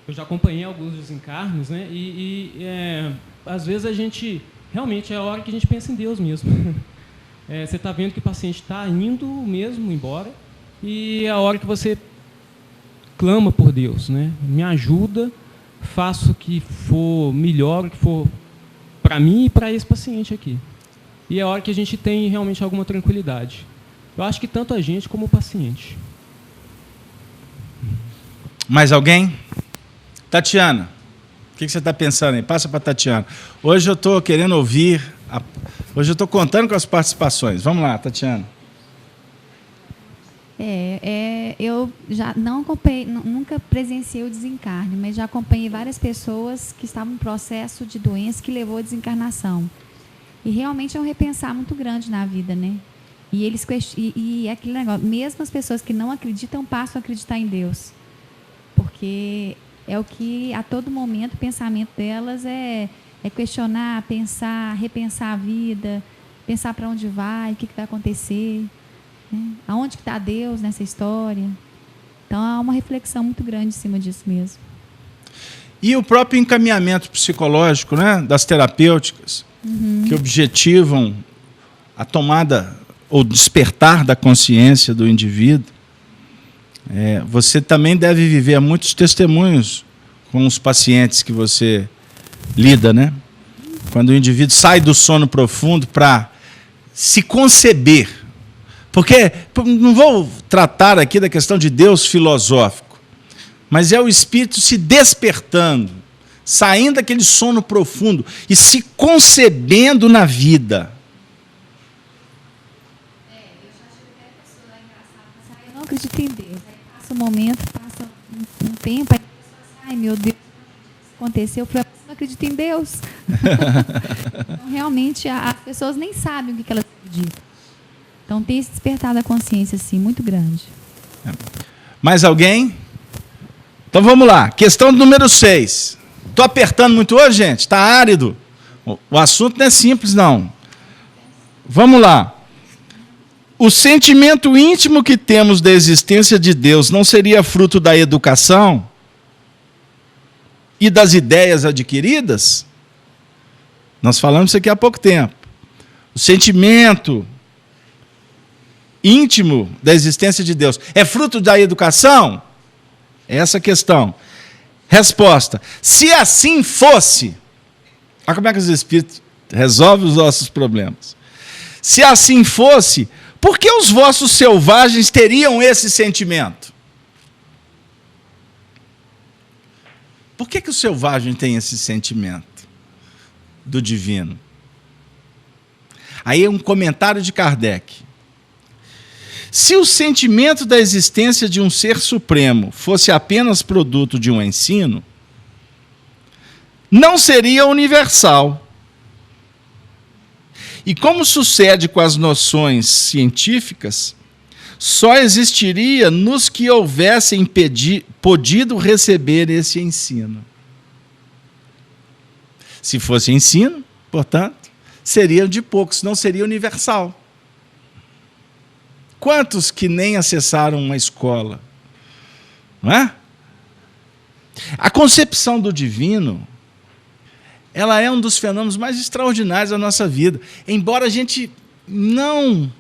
eu já acompanhei alguns desencarnes, né? Às vezes a gente realmente é a hora que a gente pensa em Deus mesmo. Você está vendo que o paciente está indo mesmo embora, e é a hora que você clama por Deus, né? Me ajuda, faça o que for melhor, o que for para mim e para esse paciente aqui. E é a hora que a gente tem realmente alguma tranquilidade. Eu acho que tanto a gente como o paciente. Mais alguém? Tatiana, o que você está pensando aí? Passa para a Tatiana. Hoje eu estou querendo ouvir, hoje eu estou contando com as participações. Vamos lá, Tatiana. Eu já não acompanhei, nunca presenciei o desencarne, mas já acompanhei várias pessoas que estavam em processo de doença que levou à desencarnação. E realmente é um repensar muito grande na vida, né? E eles e aquele negócio, mesmo as pessoas que não acreditam passam a acreditar em Deus. Porque é o que a todo momento o pensamento delas é questionar, pensar, repensar a vida, pensar para onde vai, o que vai acontecer, né? Aonde que está Deus nessa história. Então há uma reflexão muito grande em cima disso mesmo. E o próprio encaminhamento psicológico, né, das terapêuticas, que objetivam a tomada ou despertar da consciência do indivíduo. Você também deve viver muitos testemunhos com os pacientes que você lida, né? Quando o indivíduo sai do sono profundo para se conceber. Porque não vou tratar aqui da questão de Deus filosófico, mas é o espírito se despertando, saindo daquele sono profundo e se concebendo na vida. Eu não acredito em Deus. Aí passa um momento, passa um tempo, aí a pessoa assim, ai meu Deus, isso aconteceu. Eu falei, eu não acredito em Deus. Então, realmente, as pessoas nem sabem o que elas acreditam. Então tem esse despertar da consciência, assim, muito grande. Mais alguém? Então vamos lá. Questão número 6. Estou apertando muito hoje, gente? Está árido. O assunto não é simples, não. Vamos lá. O sentimento íntimo que temos da existência de Deus não seria fruto da educação e das ideias adquiridas? Nós falamos isso aqui há pouco tempo. O sentimento íntimo da existência de Deus é fruto da educação? É essa a questão. Resposta: se assim fosse, olha como é que os espíritos resolvem os nossos problemas. Se assim fosse, por que os vossos selvagens teriam esse sentimento? Por que o selvagem tem esse sentimento do divino? Aí é um comentário de Kardec. Se o sentimento da existência de um ser supremo fosse apenas produto de um ensino, não seria universal. E como sucede com as noções científicas, só existiria nos que houvessem podido receber esse ensino. Se fosse ensino, portanto, seria de poucos, não seria universal. Quantos que nem acessaram uma escola? Não é? A concepção do divino, ela é um dos fenômenos mais extraordinários da nossa vida, embora a gente não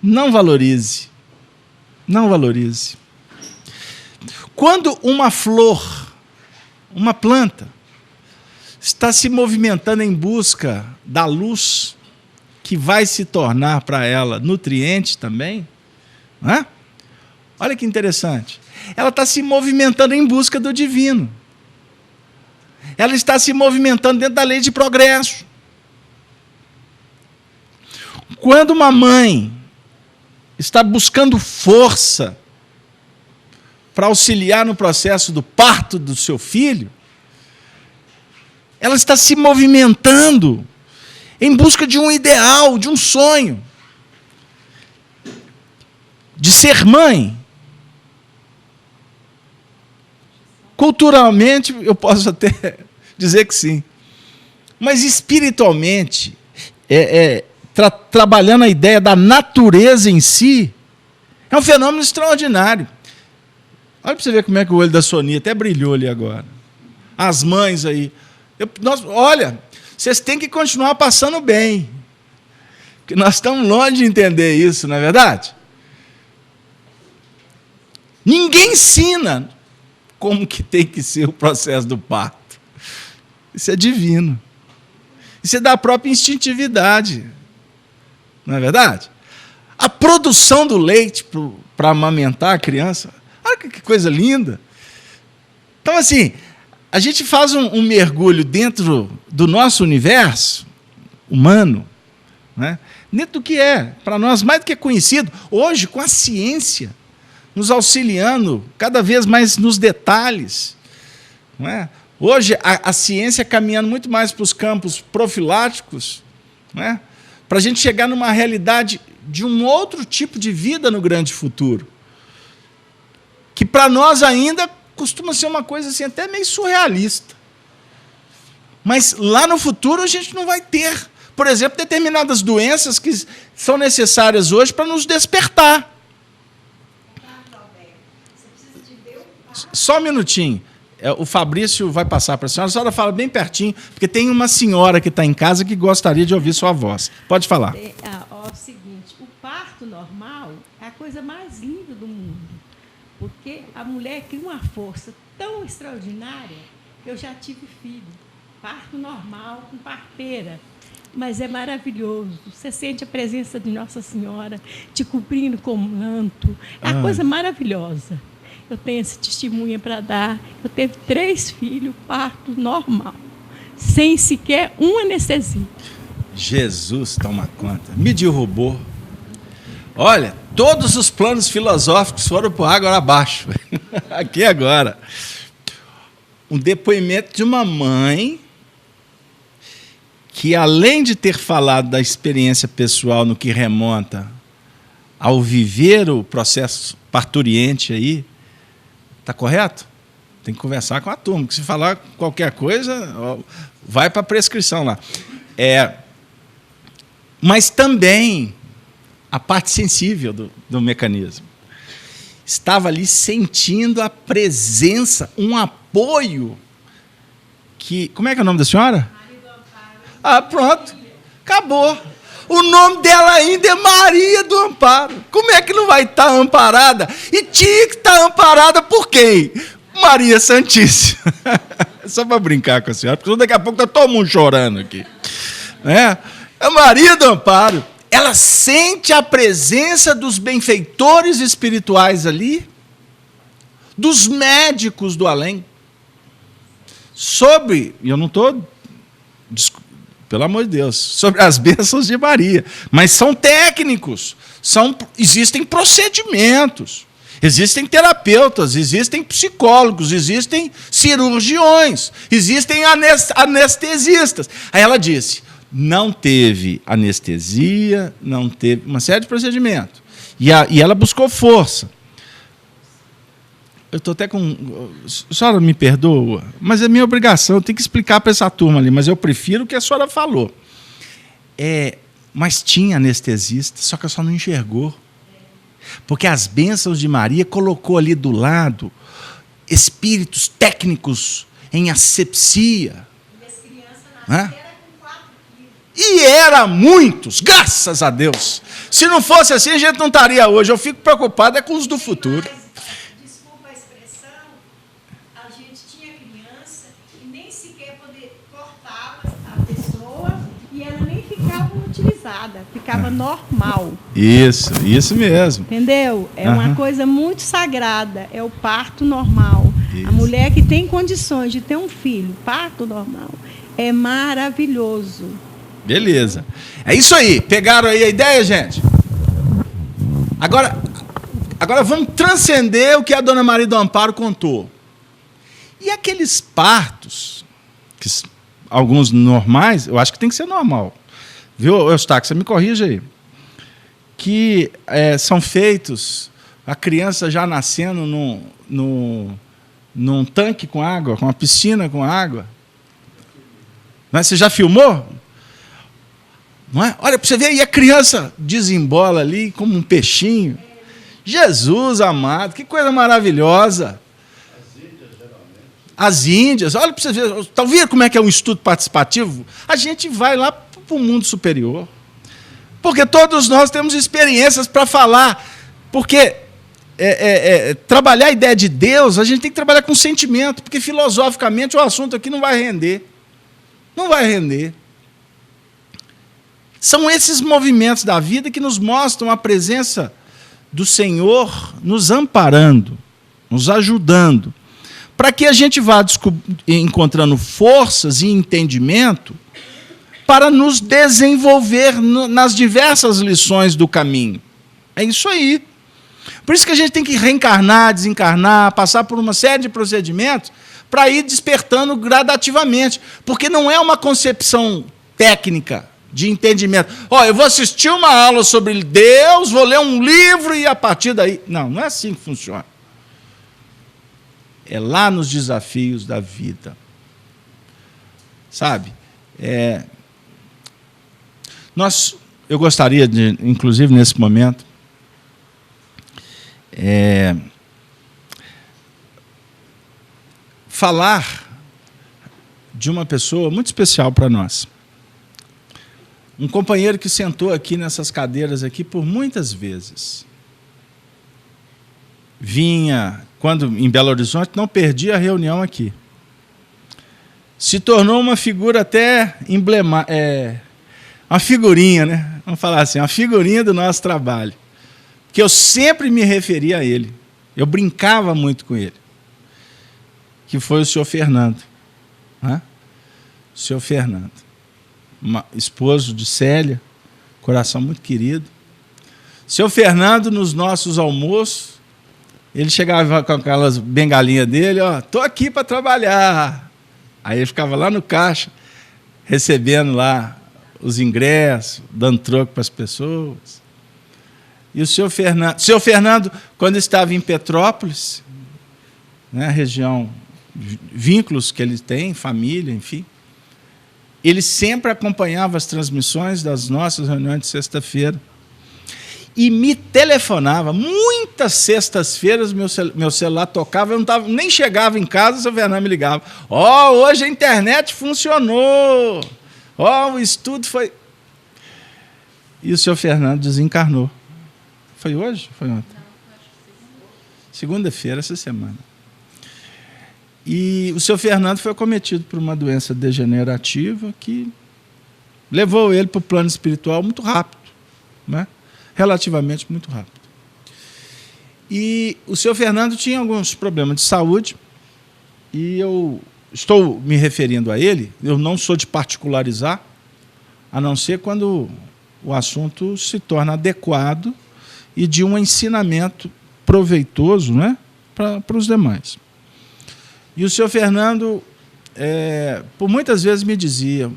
valorize. Não valorize. Quando uma flor, uma planta, está se movimentando em busca da luz que vai se tornar para ela nutriente também, não é? Olha que interessante. Ela está se movimentando em busca do divino. Ela está se movimentando dentro da lei de progresso. Quando uma mãe está buscando força para auxiliar no processo do parto do seu filho, ela está se movimentando em busca de um ideal, de um sonho, de ser mãe. Culturalmente, eu posso até dizer que sim. Mas espiritualmente, trabalhando a ideia da natureza em si, é um fenômeno extraordinário. Olha para você ver como é que o olho da Sonia até brilhou ali agora. As mães aí. Olha, vocês têm que continuar passando bem. Porque nós estamos longe de entender isso, não é verdade? Ninguém ensina como que tem que ser o processo do parto. Isso é divino. Isso é da própria instintividade. Não é verdade? A produção do leite para amamentar a criança, olha que coisa linda. Então, assim, a gente faz um mergulho dentro do nosso universo humano, né? Dentro do que é, para nós, mais do que conhecido, hoje, com a ciência, nos auxiliando cada vez mais nos detalhes. Não é? Hoje, a ciência caminhando muito mais para os campos profiláticos, não é? Para a gente chegar numa realidade de um outro tipo de vida no grande futuro, que para nós ainda costuma ser uma coisa assim, até meio surrealista. Mas lá no futuro a gente não vai ter, por exemplo, determinadas doenças que são necessárias hoje para nos despertar. Só um minutinho. O Fabrício vai passar para a senhora fala bem pertinho, porque tem uma senhora que está em casa que gostaria de ouvir sua voz. Pode falar. É o seguinte, o parto normal é a coisa mais linda do mundo, porque a mulher cria uma força tão extraordinária. Eu já tive filho, parto normal, com parteira, mas é maravilhoso. Você sente a presença de Nossa Senhora te cobrindo com manto. É uma coisa maravilhosa. Eu tenho esse testemunho para dar. Eu teve 3 filhos, parto normal, sem sequer uma anestesia. Jesus toma conta. Me derrubou. Olha, todos os planos filosóficos foram por água abaixo. Aqui agora. Um depoimento de uma mãe que, além de ter falado da experiência pessoal no que remonta ao viver o processo parturiente aí, está correto? Tem que conversar com a turma, porque se falar qualquer coisa, vai para a prescrição lá. Mas também a parte sensível do mecanismo. Estava ali sentindo a presença, um apoio que... Como é que é o nome da senhora? Pronto. Acabou. O nome dela ainda é Maria do Amparo. Como é que não vai estar amparada? E tinha que estar amparada por quem? Maria Santíssima. Só para brincar com a senhora, porque daqui a pouco está todo mundo chorando aqui. É Maria do Amparo. Ela sente a presença dos benfeitores espirituais ali, dos médicos do além. E eu não estou... Pelo amor de Deus, sobre as bênçãos de Maria. Mas são técnicos, existem procedimentos, existem terapeutas, existem psicólogos, existem cirurgiões, existem anestesistas. Aí ela disse, não teve anestesia, não teve uma série de procedimentos. E ela buscou força. Eu estou até com... A senhora me perdoa, mas é minha obrigação, eu tenho que explicar para essa turma ali, mas eu prefiro o que a senhora falou. Mas tinha anestesista, só que a senhora não enxergou. Porque as bênçãos de Maria colocou ali do lado espíritos técnicos em asepsia. E era muitos, graças a Deus. Se não fosse assim, a gente não estaria hoje. Eu fico preocupado com os do futuro. Ficava normal. Isso mesmo. Entendeu? É uma coisa muito sagrada, é o parto normal. Isso. A mulher que tem condições de ter um filho, parto normal, é maravilhoso. Beleza. É isso aí. Pegaram aí a ideia, gente? Agora vamos transcender o que a dona Maria do Amparo contou. E aqueles partos, que alguns normais, eu acho que tem que ser normal. Viu, Eustáquio, você me corrija aí. Que são feitos, a criança já nascendo num tanque com água, com uma piscina com água. Não é? Você já filmou? Não é? Olha, para você ver aí, a criança desembola ali como um peixinho. Jesus amado, que coisa maravilhosa. as Índias. Olha para você ver, tá vendo como é que é um estudo participativo? A gente vai lá para o mundo superior. Porque todos nós temos experiências para falar. Porque trabalhar a ideia de Deus, a gente tem que trabalhar com sentimento, porque filosoficamente o assunto aqui não vai render. Não vai render. São esses movimentos da vida que nos mostram a presença do Senhor nos amparando, nos ajudando, para que a gente vá encontrando forças e entendimento para nos desenvolver nas diversas lições do caminho. É isso aí. Por isso que a gente tem que reencarnar, desencarnar, passar por uma série de procedimentos para ir despertando gradativamente, porque não é uma concepção técnica de entendimento. Eu vou assistir uma aula sobre Deus, vou ler um livro e a partir daí... Não é assim que funciona. É lá nos desafios da vida. Sabe? Eu gostaria de, inclusive nesse momento, falar de uma pessoa muito especial para nós. Um companheiro que sentou aqui nessas cadeiras aqui por muitas vezes. Vinha, quando em Belo Horizonte, não perdia a reunião aqui. Se tornou uma figura até emblemática, uma figurinha, né? Vamos falar assim, uma figurinha do nosso trabalho. Que eu sempre me referia a ele. Eu brincava muito com ele. Que foi o senhor Fernando. O senhor Fernando. Esposo de Célia, coração muito querido. Seu Fernando, nos nossos almoços, ele chegava com aquelas bengalinhas dele, estou aqui para trabalhar. Aí ele ficava lá no caixa, recebendo lá os ingressos, dando troco para as pessoas. E o seu Fernando, quando estava em Petrópolis, né, região, vínculos que ele tem, família, enfim, ele sempre acompanhava as transmissões das nossas reuniões de sexta-feira e me telefonava. Muitas sextas-feiras meu celular tocava, eu nem chegava em casa, o seu Fernando me ligava. Hoje a internet funcionou. O estudo foi... E o seu Fernando desencarnou. Foi hoje? Foi ontem? Segunda-feira, essa semana. E o seu Fernando foi acometido por uma doença degenerativa que levou ele para o plano espiritual muito rápido, né? Relativamente muito rápido. E o seu Fernando tinha alguns problemas de saúde e eu estou me referindo a ele, eu não sou de particularizar, a não ser quando o assunto se torna adequado e de um ensinamento proveitoso, né, para os demais. E o senhor Fernando, por muitas vezes me dizia,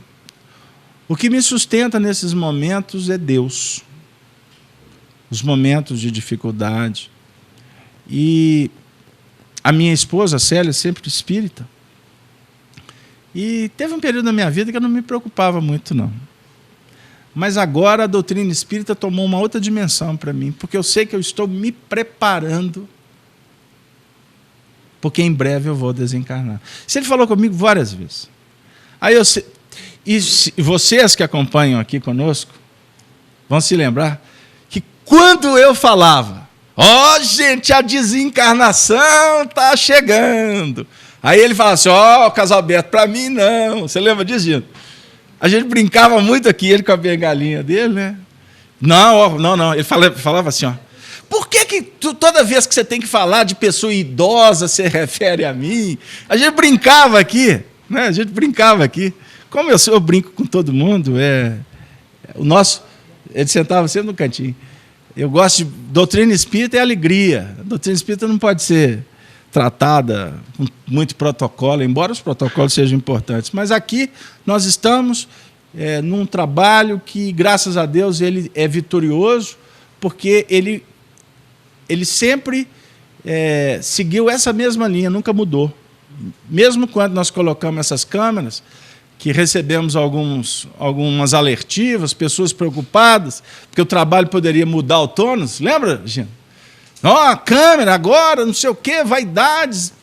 o que me sustenta nesses momentos é Deus. Os momentos de dificuldade. E a minha esposa, Célia, sempre espírita. E teve um período na minha vida que eu não me preocupava muito, não. Mas agora a doutrina espírita tomou uma outra dimensão para mim, porque eu sei que eu estou me preparando, porque em breve eu vou desencarnar. Isso ele falou comigo várias vezes. Aí e vocês que acompanham aqui conosco vão se lembrar que quando eu falava, gente, a desencarnação está chegando. Aí ele falava assim, Casalberto, para mim não. Você lembra disso, Gino? A gente brincava muito aqui, ele com a bengalinha dele, né? Não. Ele falava assim, por que toda vez que você tem que falar de pessoa idosa, você refere a mim? A gente brincava aqui, né? Como eu brinco com todo mundo, ele sentava sempre no cantinho. Eu gosto de doutrina espírita e alegria. A doutrina espírita não pode ser tratada com muito protocolo, embora os protocolos sejam importantes. Mas aqui nós estamos num trabalho que, graças a Deus, ele é vitorioso, porque ele sempre seguiu essa mesma linha, nunca mudou. Mesmo quando nós colocamos essas câmeras, que recebemos algumas alertivas, pessoas preocupadas, porque o trabalho poderia mudar o tônus. Lembra, Gino? A câmera agora, não sei o quê, vaidades.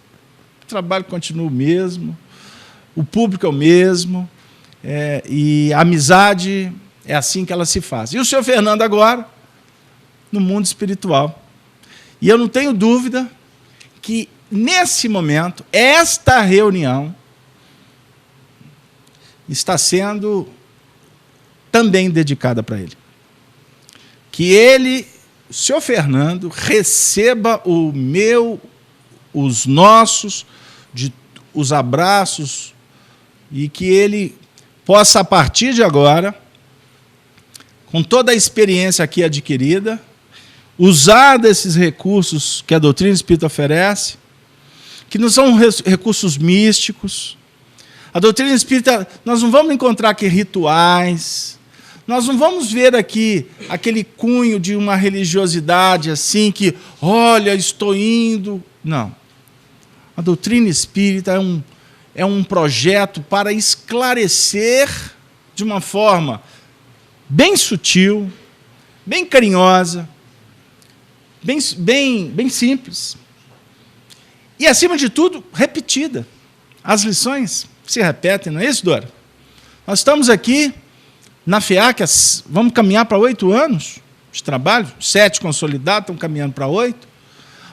trabalho continua o mesmo, o público é o mesmo, e a amizade é assim que ela se faz. E o senhor Fernando agora, no mundo espiritual. E eu não tenho dúvida que, nesse momento, esta reunião está sendo também dedicada para ele. Que ele, o senhor Fernando, receba os nossos, os abraços, e que ele possa, a partir de agora, com toda a experiência aqui adquirida, usar desses recursos que a doutrina espírita oferece, que não são recursos místicos. A doutrina espírita, nós não vamos encontrar aqui rituais, nós não vamos ver aqui aquele cunho de uma religiosidade assim que, olha, estou indo. Não. A doutrina espírita é um projeto para esclarecer de uma forma bem sutil, bem carinhosa, bem simples. E, acima de tudo, repetida. As lições se repetem, não é isso, Dora? Nós estamos aqui na FEAC, vamos caminhar para 8 anos de trabalho, 7 consolidados, estão caminhando para 8.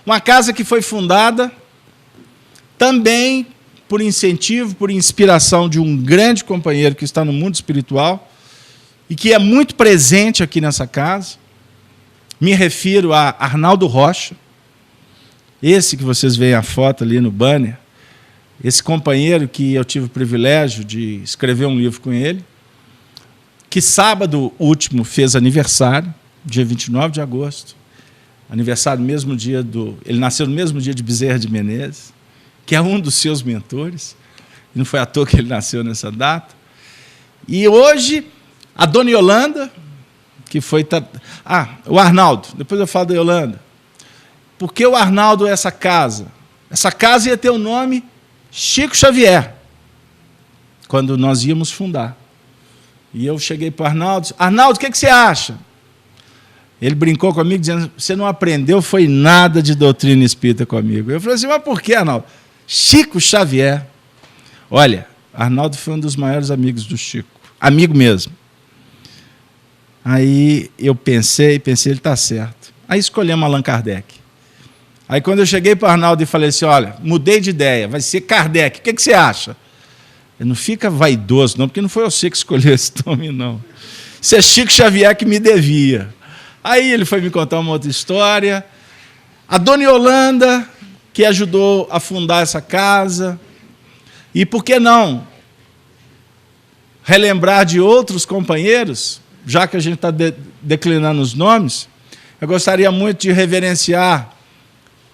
Uma casa que foi fundada também por incentivo, por inspiração de um grande companheiro que está no mundo espiritual e que é muito presente aqui nessa casa. Me refiro a Arnaldo Rocha, esse que vocês veem a foto ali no banner, esse companheiro que eu tive o privilégio de escrever um livro com ele, que sábado último fez aniversário, dia 29 de agosto, aniversário no mesmo dia ele nasceu no mesmo dia de Bezerra de Menezes, que é um dos seus mentores, não foi à toa que ele nasceu nessa data. E hoje, a dona Yolanda, que foi... o Arnaldo, depois eu falo da Yolanda. Por que o Arnaldo é essa casa? Essa casa ia ter o nome Chico Xavier, quando nós íamos fundar. E eu cheguei para o Arnaldo, Arnaldo, o que você acha? Ele brincou comigo, dizendo, você não aprendeu, foi nada de doutrina espírita comigo. Eu falei assim, mas por que, Arnaldo? Chico Xavier. Olha, Arnaldo foi um dos maiores amigos do Chico, amigo mesmo. Aí eu pensei, ele está certo. Aí escolhemos Allan Kardec. Aí quando eu cheguei para o Arnaldo e falei assim, olha, mudei de ideia, vai ser Kardec, o que você acha? Ele não fica vaidoso, não, porque não foi você que escolheu esse nome, não. Isso é Chico Xavier que me devia. Aí ele foi me contar uma outra história. A dona Yolanda, que ajudou a fundar essa casa. E por que não relembrar de outros companheiros, já que a gente está declinando os nomes, eu gostaria muito de reverenciar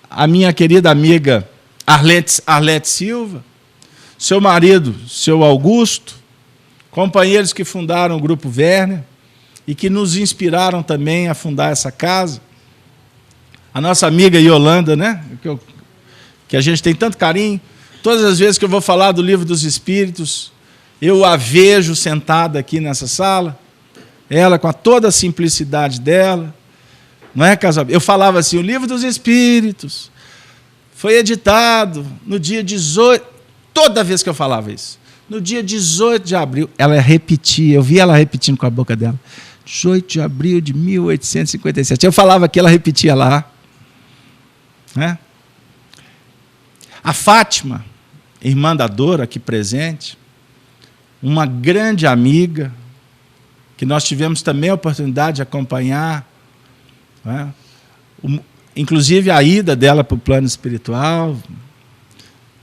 a minha querida amiga Arlete Silva, seu marido, seu Augusto, companheiros que fundaram o Grupo Werner e que nos inspiraram também a fundar essa casa. A nossa amiga Yolanda, né? Que a gente tem tanto carinho. Todas as vezes que eu vou falar do Livro dos Espíritos, eu a vejo sentada aqui nessa sala, ela com toda a simplicidade dela. Não é, Casablanca? Eu falava assim, o Livro dos Espíritos foi editado no dia 18... Toda vez que eu falava isso, no dia 18 de abril, ela repetia, eu via ela repetindo com a boca dela, 18 de abril de 1857. Eu falava aqui, ela repetia lá. Né? A Fátima, irmã da Dora, aqui presente, uma grande amiga, que nós tivemos também a oportunidade de acompanhar, né? Inclusive a ida dela para o plano espiritual,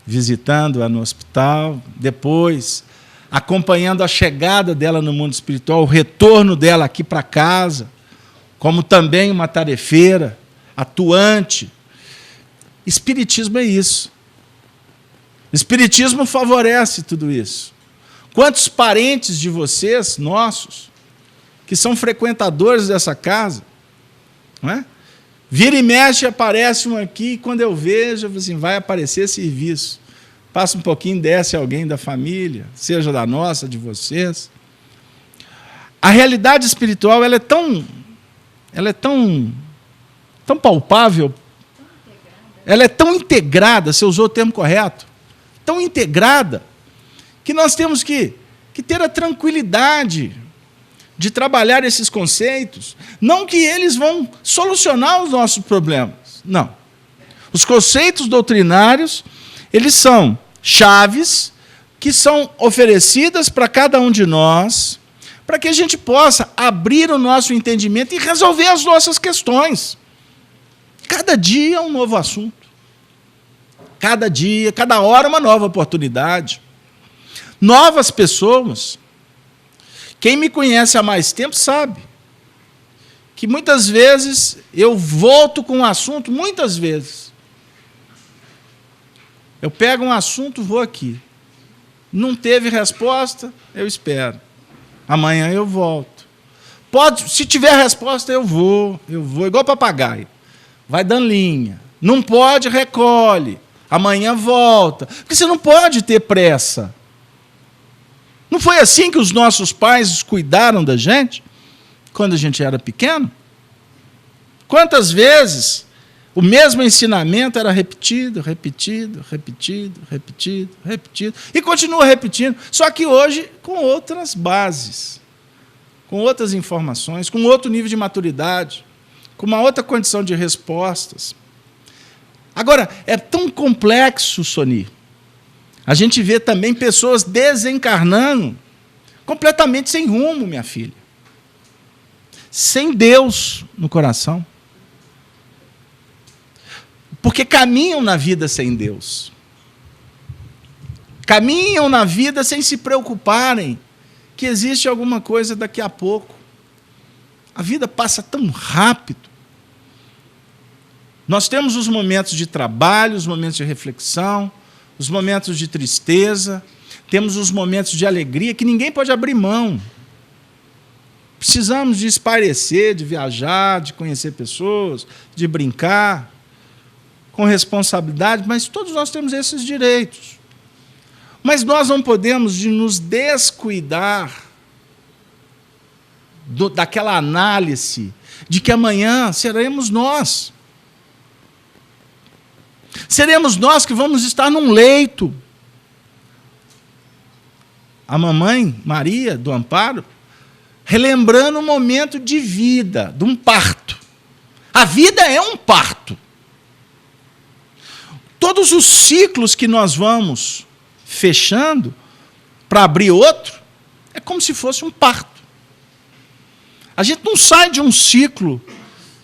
visitando-a no hospital, depois acompanhando a chegada dela no mundo espiritual, o retorno dela aqui para casa, como também uma tarefeira, atuante. Espiritismo é isso. Espiritismo favorece tudo isso. Quantos parentes de vocês, nossos, que são frequentadores dessa casa, não é? Vira e mexe, aparece um aqui, e quando eu vejo, eu falo assim, vai aparecer serviço. Passa um pouquinho, desce alguém da família, seja da nossa, de vocês. A realidade espiritual ela é tão palpável, ela é tão integrada, você usou o termo correto, tão integrada, que nós temos que ter a tranquilidade de trabalhar esses conceitos. Não que eles vão solucionar os nossos problemas, não. Os conceitos doutrinários, eles são chaves que são oferecidas para cada um de nós, para que a gente possa abrir o nosso entendimento e resolver as nossas questões. Cada dia é um novo assunto. Cada dia, cada hora, uma nova oportunidade. Novas pessoas. Quem me conhece há mais tempo sabe que muitas vezes eu volto com um assunto, muitas vezes. Eu pego um assunto, vou aqui. Não teve resposta, eu espero. Amanhã eu volto. Se tiver resposta, eu vou, igual papagaio. Vai dando linha. Não pode, recolhe. Amanhã volta. Porque você não pode ter pressa. Não foi assim que os nossos pais cuidaram da gente quando a gente era pequeno? Quantas vezes o mesmo ensinamento era repetido, repetido, repetido, repetido, repetido, e continua repetindo, só que hoje com outras bases, com outras informações, com outro nível de maturidade, com uma outra condição de respostas. Agora, é tão complexo, Soni. A gente vê também pessoas desencarnando completamente sem rumo, minha filha. Sem Deus no coração. Porque caminham na vida sem Deus. Caminham na vida sem se preocuparem que existe alguma coisa daqui a pouco. A vida passa tão rápido. Nós temos os momentos de trabalho, os momentos de reflexão, os momentos de tristeza, temos os momentos de alegria que ninguém pode abrir mão. Precisamos de espairecer, de viajar, de conhecer pessoas, de brincar, com responsabilidade, mas todos nós temos esses direitos. Mas nós não podemos nos descuidar daquela análise de que amanhã seremos nós. Seremos nós que vamos estar num leito. A mamãe Maria do Amparo, relembrando um momento de vida, de um parto. A vida é um parto. Todos os ciclos que nós vamos fechando para abrir outro, é como se fosse um parto. A gente não sai de um ciclo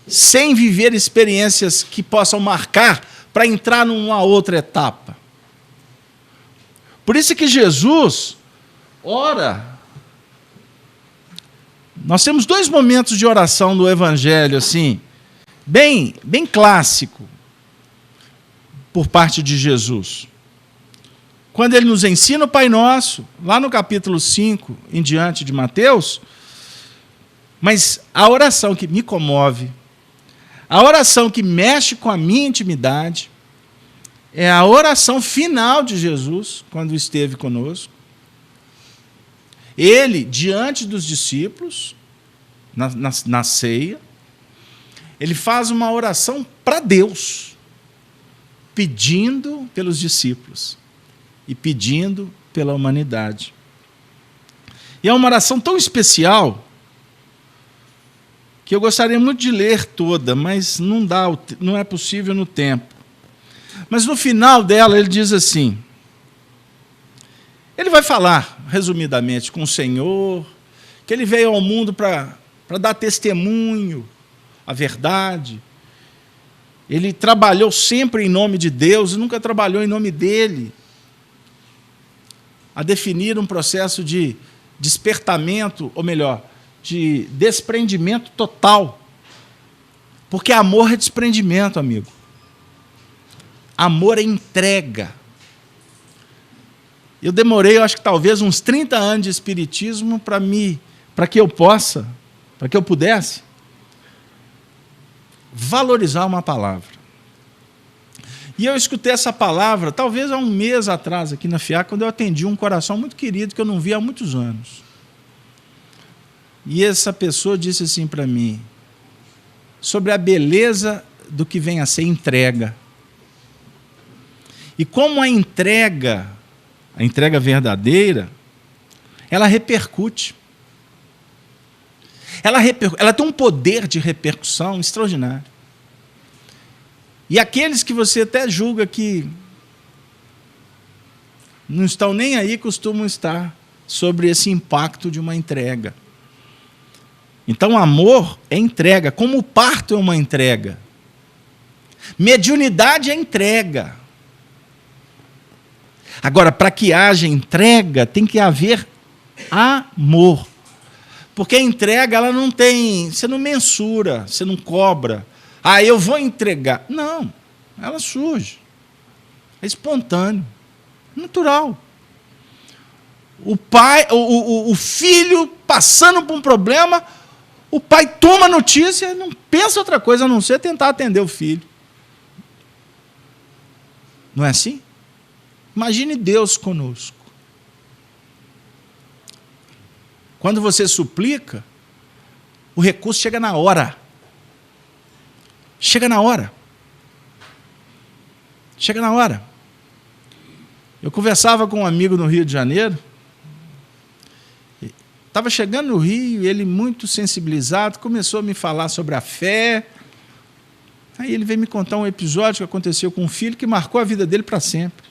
sem viver experiências que possam marcar para entrar numa outra etapa. Por isso que Jesus ora. Nós temos 2 momentos de oração do Evangelho, assim, bem clássico, por parte de Jesus. Quando ele nos ensina o Pai Nosso, lá no capítulo 5, em diante de Mateus, mas a oração que me comove, a oração que mexe com a minha intimidade, é a oração final de Jesus, quando esteve conosco. Ele, diante dos discípulos, na ceia, ele faz uma oração para Deus, pedindo pelos discípulos e pedindo pela humanidade. E é uma oração tão especial que eu gostaria muito de ler toda, mas não é possível no tempo. Mas no final dela ele diz assim, ele vai falar, resumidamente, com o Senhor, que ele veio ao mundo para dar testemunho, a verdade. Ele trabalhou sempre em nome de Deus e nunca trabalhou em nome dele. A definir um processo de despertamento, ou melhor, de desprendimento total. Porque amor é desprendimento, amigo. Amor é entrega. Eu demorei, eu acho que talvez uns 30 anos de espiritismo para que eu pudesse valorizar uma palavra. E eu escutei essa palavra, talvez há um mês atrás, aqui na FIAC, quando eu atendi um coração muito querido que eu não via há muitos anos. E essa pessoa disse assim para mim, sobre a beleza do que vem a ser entrega. E como a entrega verdadeira, ela repercute. Ela tem um poder de repercussão extraordinário. E aqueles que você até julga que não estão nem aí, costumam estar sobre esse impacto de uma entrega. Então, amor é entrega, como o parto é uma entrega. Mediunidade é entrega. Agora, para que haja entrega, tem que haver amor. Porque a entrega, ela não tem... Você não mensura, você não cobra. Ah, eu vou entregar. Não, ela surge. É espontâneo, natural. O filho passando por um problema, o pai toma a notícia e não pensa outra coisa a não ser tentar atender o filho. Não é assim? Imagine Deus conosco. Quando você suplica, o recurso chega na hora. Chega na hora. Chega na hora. Eu conversava com um amigo no Rio de Janeiro. Estava chegando no Rio, ele muito sensibilizado, começou a me falar sobre a fé. Aí ele veio me contar um episódio que aconteceu com um filho que marcou a vida dele para sempre.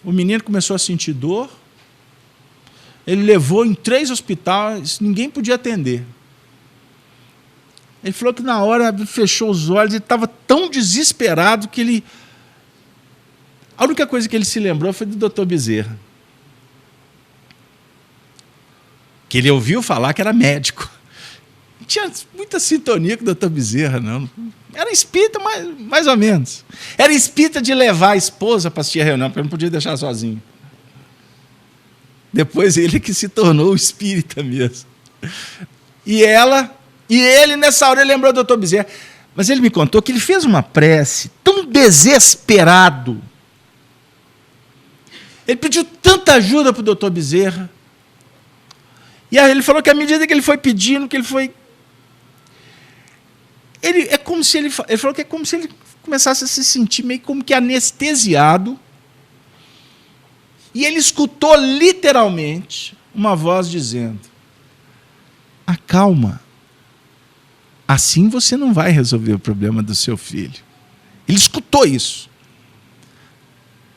O menino começou a sentir dor. Ele levou em 3 hospitais, ninguém podia atender. Ele falou que na hora ele fechou os olhos, ele estava tão desesperado que ele... A única coisa que ele se lembrou foi do Dr. Bezerra. Que ele ouviu falar que era médico. Não tinha muita sintonia com o Dr. Bezerra, não. Era espírita, mais ou menos. Era espírita de levar a esposa para assistir a reunião, porque não podia deixar sozinho. Depois ele que se tornou o espírita mesmo. E ele, nessa hora, ele lembrou do Dr. Bezerra. Mas ele me contou que ele fez uma prece tão desesperado. Ele pediu tanta ajuda para o Dr. Bezerra. E aí ele falou que à medida que ele foi pedindo, que ele foi... Ele falou que é como se ele começasse a se sentir meio como que anestesiado. E ele escutou literalmente uma voz dizendo: acalma, assim você não vai resolver o problema do seu filho. Ele escutou isso.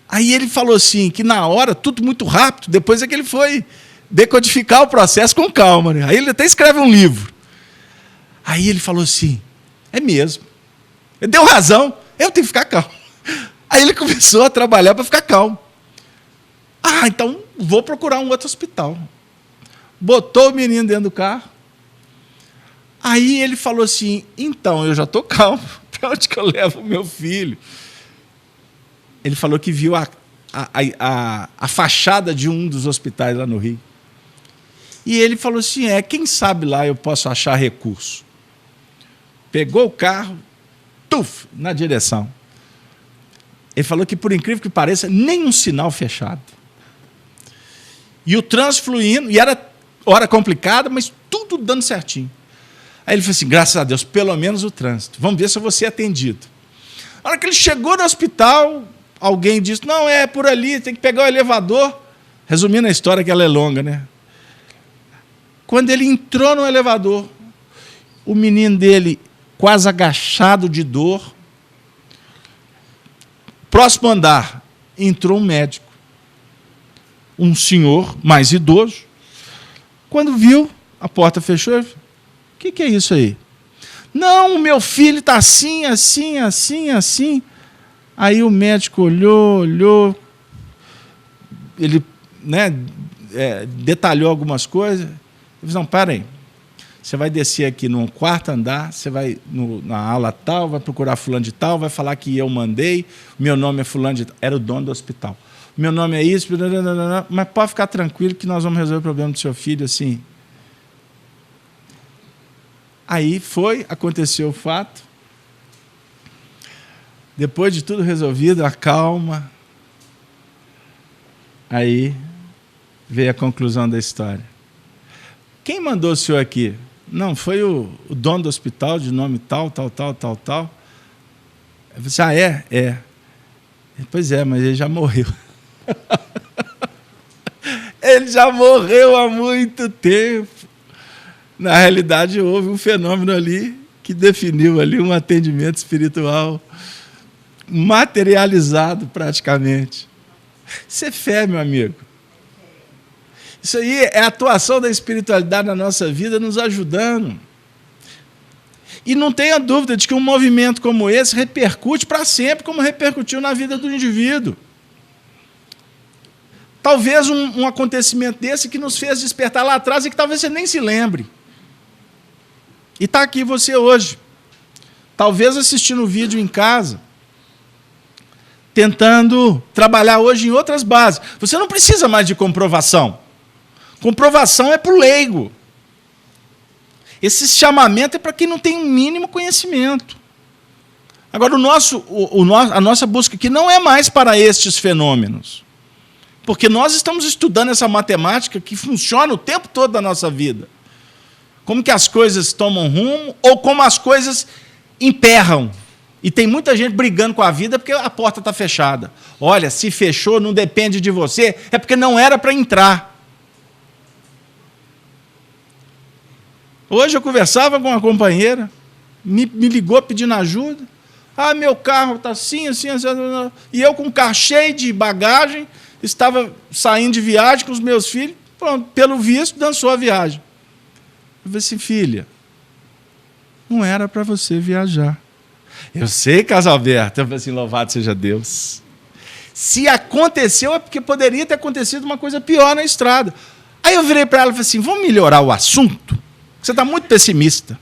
Aí ele falou assim, que na hora, tudo muito rápido, depois é que ele foi decodificar o processo com calma. Né? Aí ele até escreve um livro. Aí ele falou assim, é mesmo, ele deu razão, eu tenho que ficar calmo. Aí ele começou a trabalhar para ficar calmo. Ah, então vou procurar um outro hospital. Botou o menino dentro do carro. Aí ele falou assim, então, eu já estou calmo, para onde que eu levo o meu filho? Ele falou que viu a fachada de um dos hospitais lá no Rio. E ele falou assim, quem sabe lá eu posso achar recurso. Pegou o carro, na direção. Ele falou que, por incrível que pareça, nenhum sinal fechado. E o trânsito fluindo, e era hora complicada, mas tudo dando certinho. Aí ele falou assim, graças a Deus, pelo menos o trânsito. Vamos ver se eu vou ser atendido. Na hora que ele chegou no hospital, alguém disse, não, é por ali, tem que pegar o elevador. Resumindo a história, que ela é longa, né? Quando ele entrou no elevador, o menino dele, quase agachado de dor, próximo andar, entrou um médico. Um senhor mais idoso. Quando viu, a porta fechou. O que é isso aí? Não, o meu filho está assim, assim, assim, assim. Aí o médico olhou, ele, né, detalhou algumas coisas. Ele disse, não, para aí. Você vai descer aqui no 4º andar, você vai na ala tal, vai procurar fulano de tal, vai falar que eu mandei, meu nome é fulano de tal. Era o dono do hospital. Meu nome é isso, mas pode ficar tranquilo que nós vamos resolver o problema do seu filho assim. Aí aconteceu o fato. Depois de tudo resolvido, a calma. Aí veio a conclusão da história. Quem mandou o senhor aqui? Não, foi o dono do hospital, de nome tal. Eu disse, é? Pois é, mas ele já morreu. Ele já morreu há muito tempo. Na realidade, houve um fenômeno ali que definiu ali um atendimento espiritual materializado praticamente. Isso é fé, meu amigo. Isso aí é a atuação da espiritualidade na nossa vida nos ajudando. E não tenha dúvida de que um movimento como esse repercute para sempre, como repercutiu na vida do indivíduo. Talvez um acontecimento desse que nos fez despertar lá atrás e que talvez você nem se lembre. E está aqui você hoje. Talvez assistindo o vídeo em casa, tentando trabalhar hoje em outras bases. Você não precisa mais de comprovação. Comprovação é para o leigo. Esse chamamento é para quem não tem um mínimo conhecimento. Agora, a nossa busca aqui não é mais para estes fenômenos. Porque nós estamos estudando essa matemática que funciona o tempo todo da nossa vida. Como que as coisas tomam rumo ou como as coisas emperram. E tem muita gente brigando com a vida porque a porta está fechada. Olha, se fechou, não depende de você, é porque não era para entrar. Hoje eu conversava com uma companheira, me ligou pedindo ajuda. Ah, meu carro está assim, assim, assim. E eu com um carro cheio de bagagem, estava saindo de viagem com os meus filhos, pronto, pelo visto, dançou a viagem. Eu falei assim, filha, não era para você viajar. Eu sei, Casalberto. Eu falei assim, louvado seja Deus. Se aconteceu, é porque poderia ter acontecido uma coisa pior na estrada. Aí eu virei para ela e falei assim, vamos melhorar o assunto? Você está muito pessimista.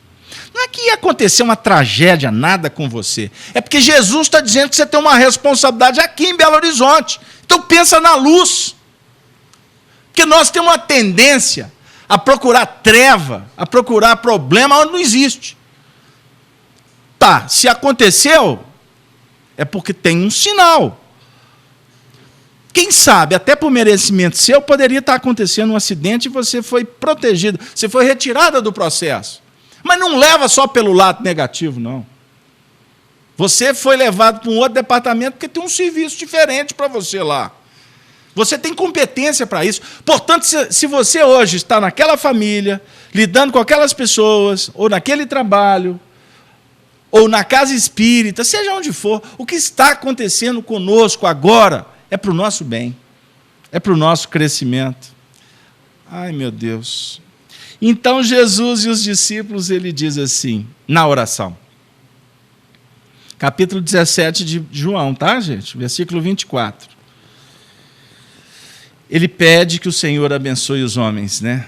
Não é que ia acontecer uma tragédia, nada com você. É porque Jesus está dizendo que você tem uma responsabilidade aqui em Belo Horizonte. Então pensa na luz. Porque nós temos uma tendência a procurar treva, a procurar problema onde não existe. Tá, se aconteceu, é porque tem um sinal. Quem sabe, até por merecimento seu, poderia estar acontecendo um acidente e você foi protegido, você foi retirada do processo. Mas não leva só pelo lado negativo, não. Você foi levado para um outro departamento porque tem um serviço diferente para você lá. Você tem competência para isso. Portanto, se você hoje está naquela família, lidando com aquelas pessoas, ou naquele trabalho, ou na casa espírita, seja onde for, o que está acontecendo conosco agora é para o nosso bem, é para o nosso crescimento. Ai, meu Deus. Então, Jesus e os discípulos, ele diz assim, na oração. Capítulo 17 de João, tá, gente? Versículo 24. Ele pede que o Senhor abençoe os homens, né?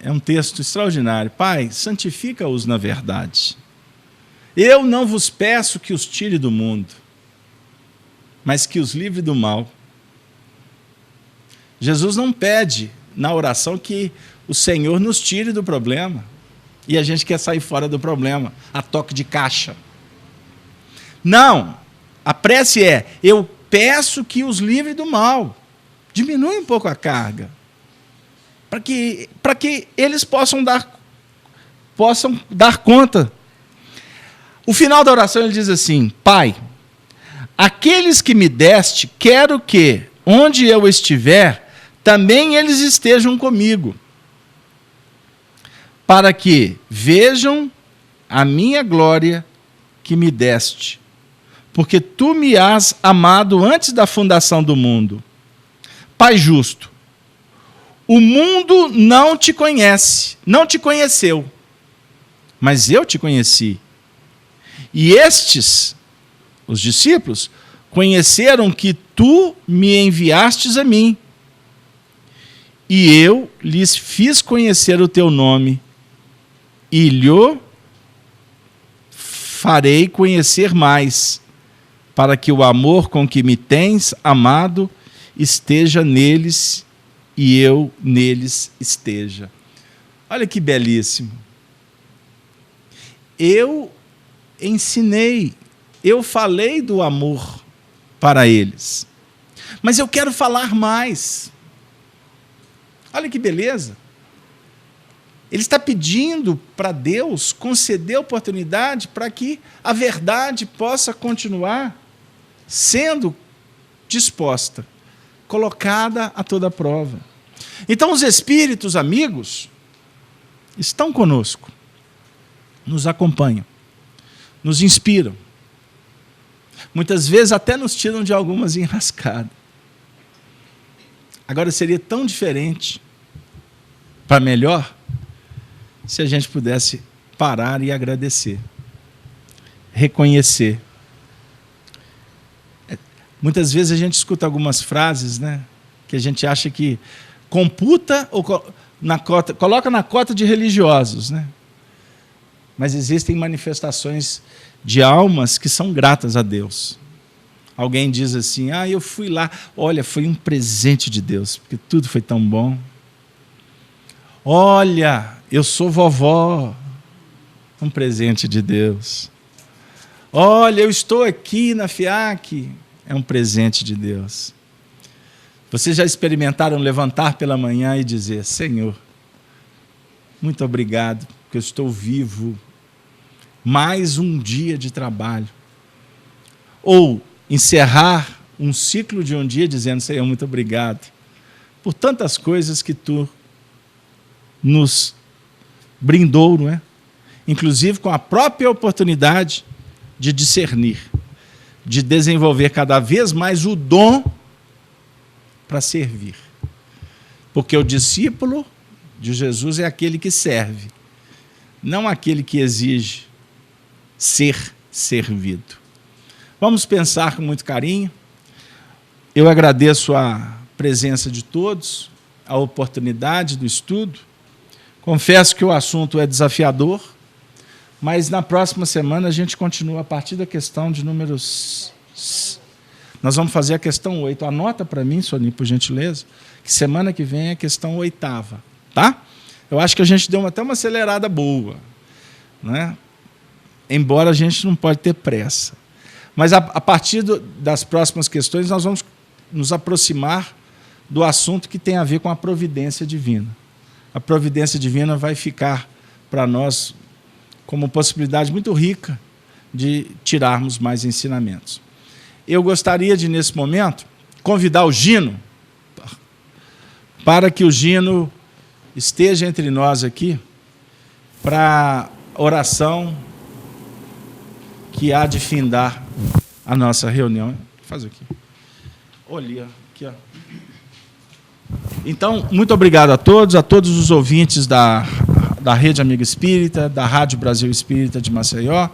É um texto extraordinário. Pai, santifica-os na verdade. Eu não vos peço que os tire do mundo, mas que os livre do mal. Jesus não pede na oração que o Senhor nos tire do problema. E a gente quer sair fora do problema, a toque de caixa. Não, a prece é, eu peço que os livre do mal. Diminui um pouco a carga, para que eles possam dar conta. O final da oração ele diz assim, Pai, aqueles que me deste, quero que, onde eu estiver, também eles estejam comigo, para que vejam a minha glória que me deste, porque tu me has amado antes da fundação do mundo. Pai justo, o mundo não te conhece, não te conheceu, mas eu te conheci. E estes, os discípulos, conheceram que tu me enviastes a mim. E eu lhes fiz conhecer o teu nome, e lhe farei conhecer mais, para que o amor com que me tens amado esteja neles e eu neles esteja. Olha que belíssimo. Eu ensinei, eu falei do amor para eles, mas eu quero falar mais. Olha que beleza. Ele está pedindo para Deus conceder oportunidade para que a verdade possa continuar sendo disposta, colocada a toda prova. Então, os espíritos amigos estão conosco, nos acompanham, nos inspiram. Muitas vezes até nos tiram de algumas enrascadas. Agora, seria tão diferente, para melhor, se a gente pudesse parar e agradecer, reconhecer. Muitas vezes a gente escuta algumas frases, né, que a gente acha que computa ou coloca na cota de religiosos, né? Mas existem manifestações de almas que são gratas a Deus. Alguém diz assim: eu fui lá, olha, foi um presente de Deus, porque tudo foi tão bom. Olha, eu sou vovó, um presente de Deus. Olha, eu estou aqui na FIAC, é um presente de Deus. Vocês já experimentaram levantar pela manhã e dizer: Senhor, muito obrigado, porque eu estou vivo. Mais um dia de trabalho. Ou encerrar um ciclo de um dia dizendo: Senhor, muito obrigado por tantas coisas que Tu nos brindou, não é? Inclusive com a própria oportunidade de discernir, de desenvolver cada vez mais o dom para servir. Porque o discípulo de Jesus é aquele que serve, não aquele que exige ser servido. Vamos pensar com muito carinho. Eu agradeço a presença de todos, a oportunidade do estudo. Confesso que o assunto é desafiador, mas na próxima semana a gente continua a partir da questão de números. Nós vamos fazer a questão 8. Anota para mim, Sony, por gentileza, que semana que vem é a questão 8ª, tá? Eu acho que a gente deu até uma acelerada boa, né? Embora a gente não pode ter pressa. Mas a partir das próximas questões nós vamos nos aproximar do assunto que tem a ver com a providência divina. A providência divina vai ficar para nós como possibilidade muito rica de tirarmos mais ensinamentos. Eu gostaria de, nesse momento, convidar o Gino para que o Gino esteja entre nós aqui para a oração que há de findar a nossa reunião. Faz aqui. Olha, aqui, ó. Então, muito obrigado a todos os ouvintes da Rede Amigo Espírita, da Rádio Brasil Espírita de Maceió.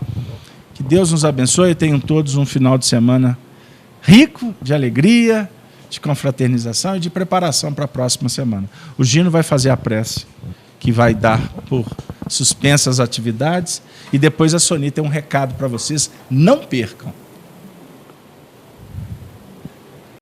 Que Deus nos abençoe e tenham todos um final de semana rico de alegria, de confraternização e de preparação para a próxima semana. O Gino vai fazer a prece, que vai dar por suspensas atividades, e depois a Sony tem um recado para vocês. Não percam.